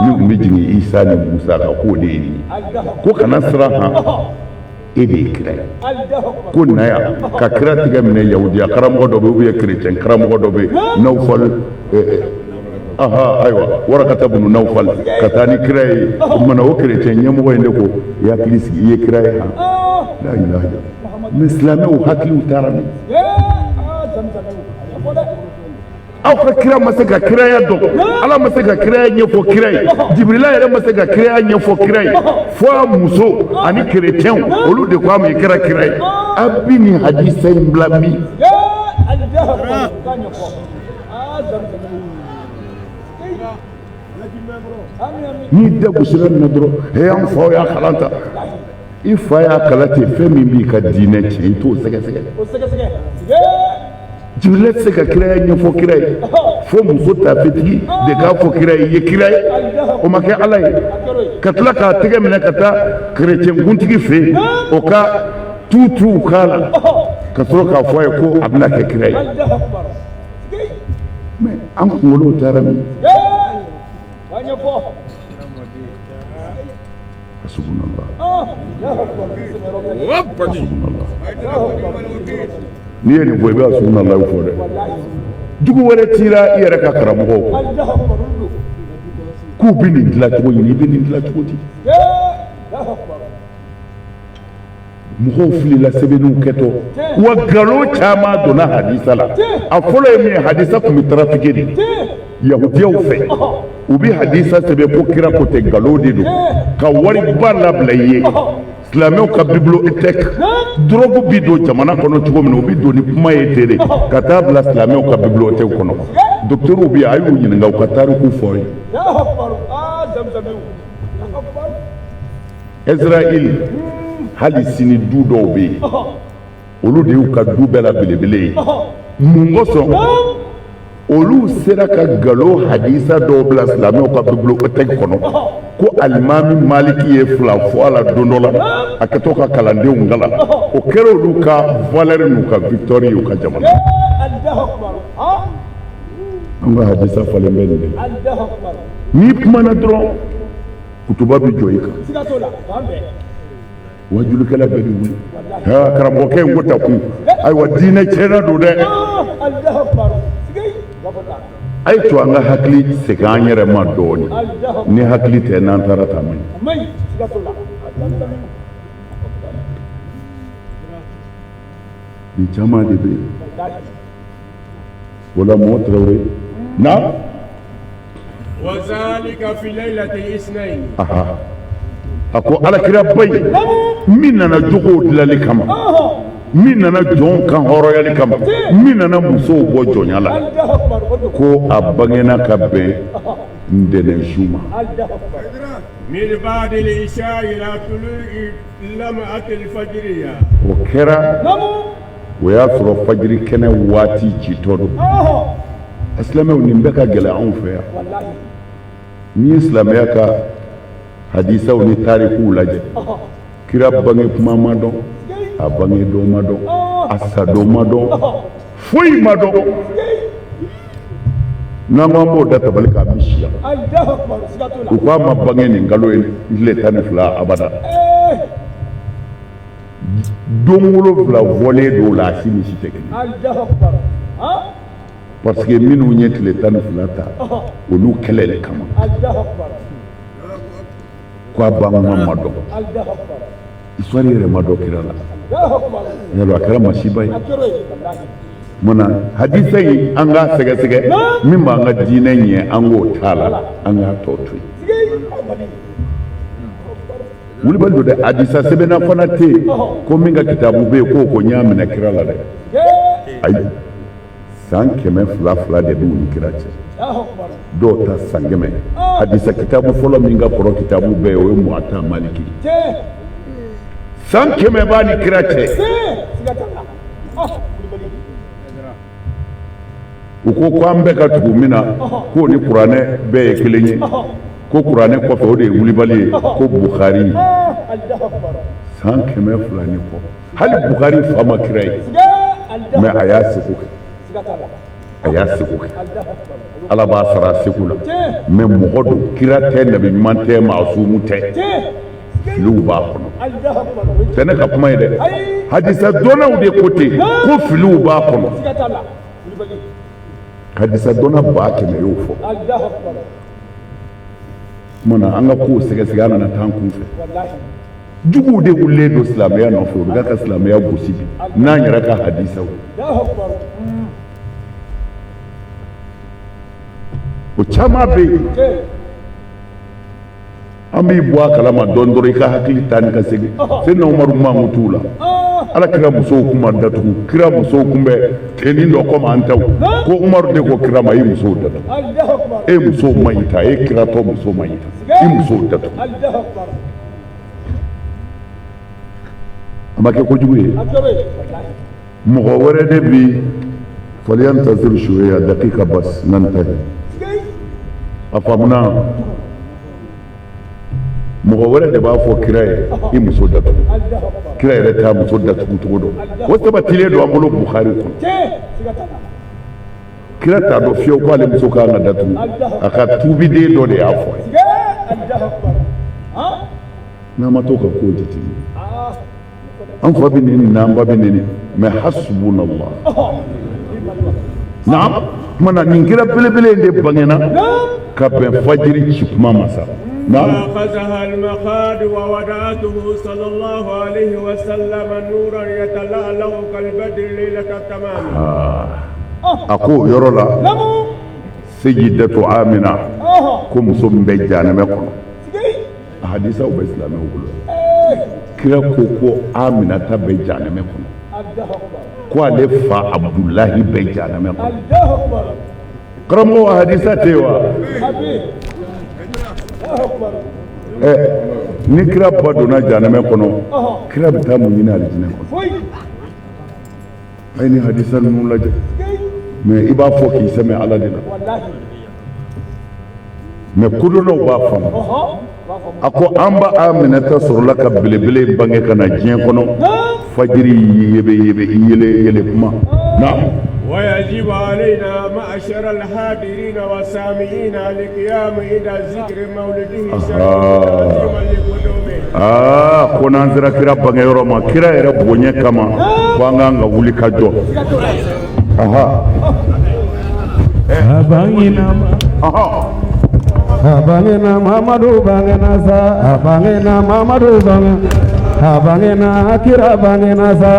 min tun bɛ jigin Isa ni Musa kan k'o de ye nin ye ko kana siran han e de ye kira ye ko na yan ka kira tigɛ minɛ yahudiya karamɔgɔ dɔ bɛ ou bien chrétien karamɔgɔ dɔ bɛ Nawfal ayiwa Warakata bunu Nawfal ka taa ni kira ye o tumana o chrétien ɲɛmɔgɔ in de ko i hakili sigi i ye kira ye han la ilaha illallah mais silamɛw hakiliw taara min aw ka kira ma se ka kiraya dɔn ala ma se ka kiraya ɲɛfɔ kira ye Jibrila yɛrɛ ma se ka kiraya ɲɛfɔ kira ye fo a muso ani chrétienw olu de ko a ma i kɛra kira ye a bi nin hadisa in bila min n'i da gosira nin na dɔrɔn an faw y'a kalan ta i fa y'a kalan ten fɛn min b'i ka diinɛ tiɲɛ i t'o sɛgɛsɛgɛ Jibrila tɛ se ka kiraya ɲɛfɔ kira ye fo muso taafetigi de k'a fɔ kira ye i ye kira ye o ma kɛ ala ye ka tila k'a tɛgɛ minɛ ka taa kerecɛnkuntigi fɛ yen o ka tuutuw k'a la ka sɔrɔ k'a fɔ a ye ko a bɛna kɛ kira ye mais an kunkolow taara min n'i ye nin fɔ i bɛ subhanallah fɔ dɛ dugu wɛrɛ tira i yɛrɛ ka karamɔgɔw k'u bɛ nin dilan cogo ɲini i bɛ nin dilan cogo di mɔgɔw filila sɛbɛnniw kɛtɔ wa nkalon caman donna hadisa la a fɔlɔ ye min ye hadisa tun bɛ tarafike de yahudiyaw fɛ u bɛ hadisa sɛbɛn ko kira ko tɛ nkalon de don ka wariba labila i ye silamɛw ka bibliotɛki dɔrɔgu bi don jamana kɔnɔ cogo min na u bɛ don ni kuma ye ten de ka taa bila silamɛw ka bibliotɛki kɔnɔ docteurw bɛ yen a y'u ɲininka u ka tariku fɔ ye Israël hali sini du dɔw bɛ yen olu de y'u ka du bɛɛ la belebele ye mun kosɔn olu sera ka nkalon hadisa dɔw bila silamɛw ka bibliotɛki kɔnɔ ko alimami maliki ye fila fɔ a la don dɔ la a kɛtɔ ka kalandenw kalan o kɛra olu ka valeur n'u ka victoire ye u ka jamana an ka hadisa falen bɛ nin de n'i kumana dɔrɔn kutuba bɛ jɔ i kan wajulikɛla bɛɛ bɛ wuli karamɔgɔkɛ in ko ta kun ayiwa diinɛ tiɲɛna don dɛ a ye to an ka hakili segin an yɛrɛ ma dɔɔnin ni hakili tɛ n'an taara ta man ɲi nin caman de bɛ yen o la mɔgɔ Tarawele na وذلك في ليلة الاثنين a ko alakira ba in min nana jogow dilali kama min nana jɔnw kan hɔrɔnyali kama min nana musow bɔ jɔnya la ko a bangena ka bɛn ntɛnɛn su ma من بعد العشاء إلى طلوع لمعة الفجر o kɛra o y'a sɔrɔ fajiri kɛnɛ waati citɔ don silamɛw nin bɛɛ ka gɛlɛn anw fɛ yan n'i ye silamɛya ka hadisaw ni tarikuw lajɛ kira bange kuma ma dɔn a bange don ma dɔn a sa don ma dɔn foyi ma dɔn n'an ko an b'o da tabali k'a bi si yan u ko a ma bange nin kalo ye tile 12 abada don 7 wɔlen dɔw la a si ni si tɛ kelen parce que minnu ye tile 12 ta olu kɛlɛ de kama ko a banguma ma dɔn histoire yɛrɛ ma dɔn kira la yalɔ a kɛra masiba ye mana hadisa in an k'a sɛgɛsɛgɛ min b'an ka diinɛ ɲɛ an k'o t'a la an k'a tɔ to yen wulibali don dɛ hadisa sɛbɛnna fana tɛ yen ko min ka kitabu bɛ yen k'o ko n y'a minɛ kira la dɛ ayi san 200 de bɛ u ni kira cɛ dɔw ta san 100 hadisa kitabu fɔlɔ min ka kɔrɔ kitabu bɛɛ o ye Muwatta Maliki san 100 b'a ni kira cɛ u ko an bɛɛ ka tugu min na k'o ni kuranɛ bɛɛ ye kelen ye ko kuranɛ kɔfɛ o de ye wulibali ye ko Bukhari san 200 ni kɔ hali Bukhari fa ma kira ye mais a y'a seko kɛ a y'a seko kɛ ala b'a sara seko la mais mɔgɔ don kira tɛ nabi ɲuman tɛ maasumu tɛ filiw b'a kɔnɔ tɛ ne ka kuma ye dɛ hadisa dɔnnaw de ko ten ko filiw b'a kɔnɔ hadisa dɔnna 100 y'o fɔ mana an ka kow sɛgɛsɛgɛ an nana taa an kun fɛ juguw de wulilen don silamɛya nɔfɛ u bɛ ka silamɛya gosi bi n'an yɛrɛ ka hadisaw o caman bɛ yen an b'i bɔ a kalama dɔɔnin dɔrɔn i ka hakili taa ni ka segin Seydina Umaru mankutu t'u la ala kira musow kun ma datugu kira musow kun bɛ tenni dɔ kɔmi an taw ko Umaru de ko kira ma i musow datugu e musow ma ɲi ta e kira tɔ musow ma ɲi ta i musow datugu a ma kɛ kojugu ye mɔgɔ wɛrɛ de bi فلينتظر شوية دقيقة بس ننتهي أفهمنا mɔgɔ wɛrɛ de b'a fɔ kira ye i muso datugu kira yɛrɛ t'a muso datugu cogo dɔn o sabatilen don an bolo Bukhari kɔnɔ kira t'a dɔn fiyewu k'ale muso kan ka datugu a ka tuubiden dɔ de y'a fɔ a ye n'an ma to ka kow jateminɛ an fa bɛ neni n'an ba bɛ neni mɛ hasbunallah naam kumana nin kira belebele in de bangena ka bɛn fajiri ci kuma ma sa فأخذها المخاض ووضعته صلى الله عليه وسلم نورا يتلألأ كالبدر ليلة التمام أقول يرولا سيدة آمنة كم سم بيجانا مكون حديثة وبإسلام يقول كلا كوكو آمنة بيجانا مكون كوالي فا عبد الله بيجانا مكون قرموا حديثة تيوا ni kira ba donna janame kɔnɔ kira bɛ taa mun ɲini alijinɛ kɔnɔ a ye ni hadisa ninnu lajɛ mais i b'a fɔ k'i sɛmɛ ala de la mais kodɔnnaw b'a faamu a ko an b'a Aminata sɔrɔla ka belebele bange ka na diɲɛ kɔnɔ fajiri yebe yele kuma na ويجب علينا معشر الحاضرين والسامعين لقيام إلى ذكر مولده تعظيما لقدومه ko n'an sera kira bangeyɔrɔ ma kira yɛrɛ bonya kama ko an kan ka wuli ka jɔ abangena Mamadu bangena sa abangena Mamadu bangena abangena kira bangena sa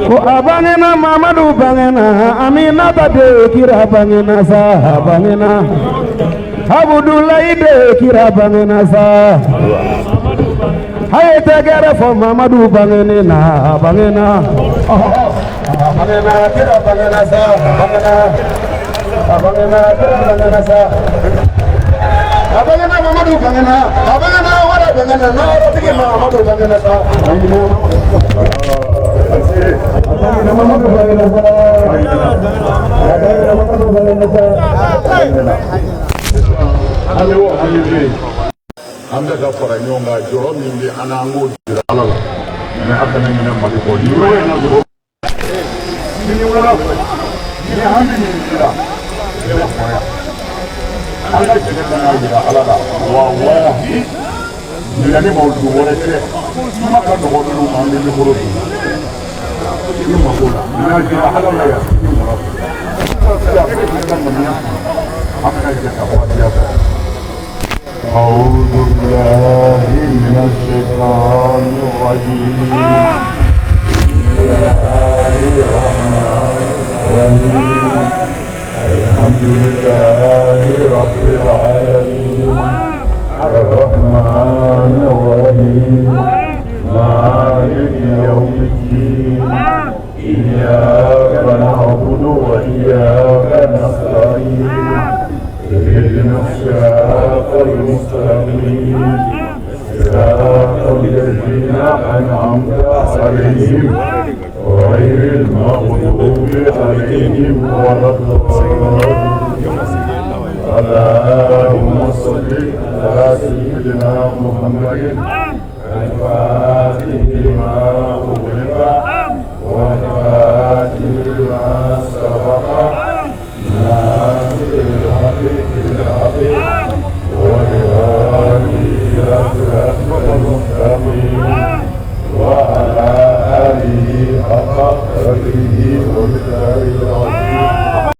ko abangena Mamadu bangena Aminata de kira bangena sa abangena Abdullahi de kira bangena sa haye tegere fo Mamadu bangena abangena abangena kira bangena sa abangena kira bangena sa abangena Mamadu bangena abangena wara bangena na tigi Mamadu bangena sa an bɛ ka fara ɲɔgɔn kan jɔyɔrɔ min bɛ an n'an k'o jira ala la mɛ a kana ɲinɛ Mali kɔ nin yɔrɔ in na dɔrɔn ni wala fɛ ni hami min dira ne ma fɔ yan an ka jɛnɛ ka n'a jira ala la wallahi ɲinɛni ma du wɛrɛ tɛ kuma ka nɔgɔ minnu ma an bɛ nimoro dun ni mako la n'a jira ala la yan ni mara fɛ a bɛ jɛnɛ ka ŋaniya an bɛna jɛ ka wajibiya fɛ أعوذ بالله من الشيطان الرجيم بسم الله الرحمن الرحيم الحمد لله رب العالمين الرحمن الرحيم مالك يوم الدين إياك نعبد وإياك نستعين اهدنا الصراط المستقيم صراط الذين أنعمت عليهم غير المغضوب عليهم ولا الضالين اللهم صل على سيدنا محمد الفاتح لما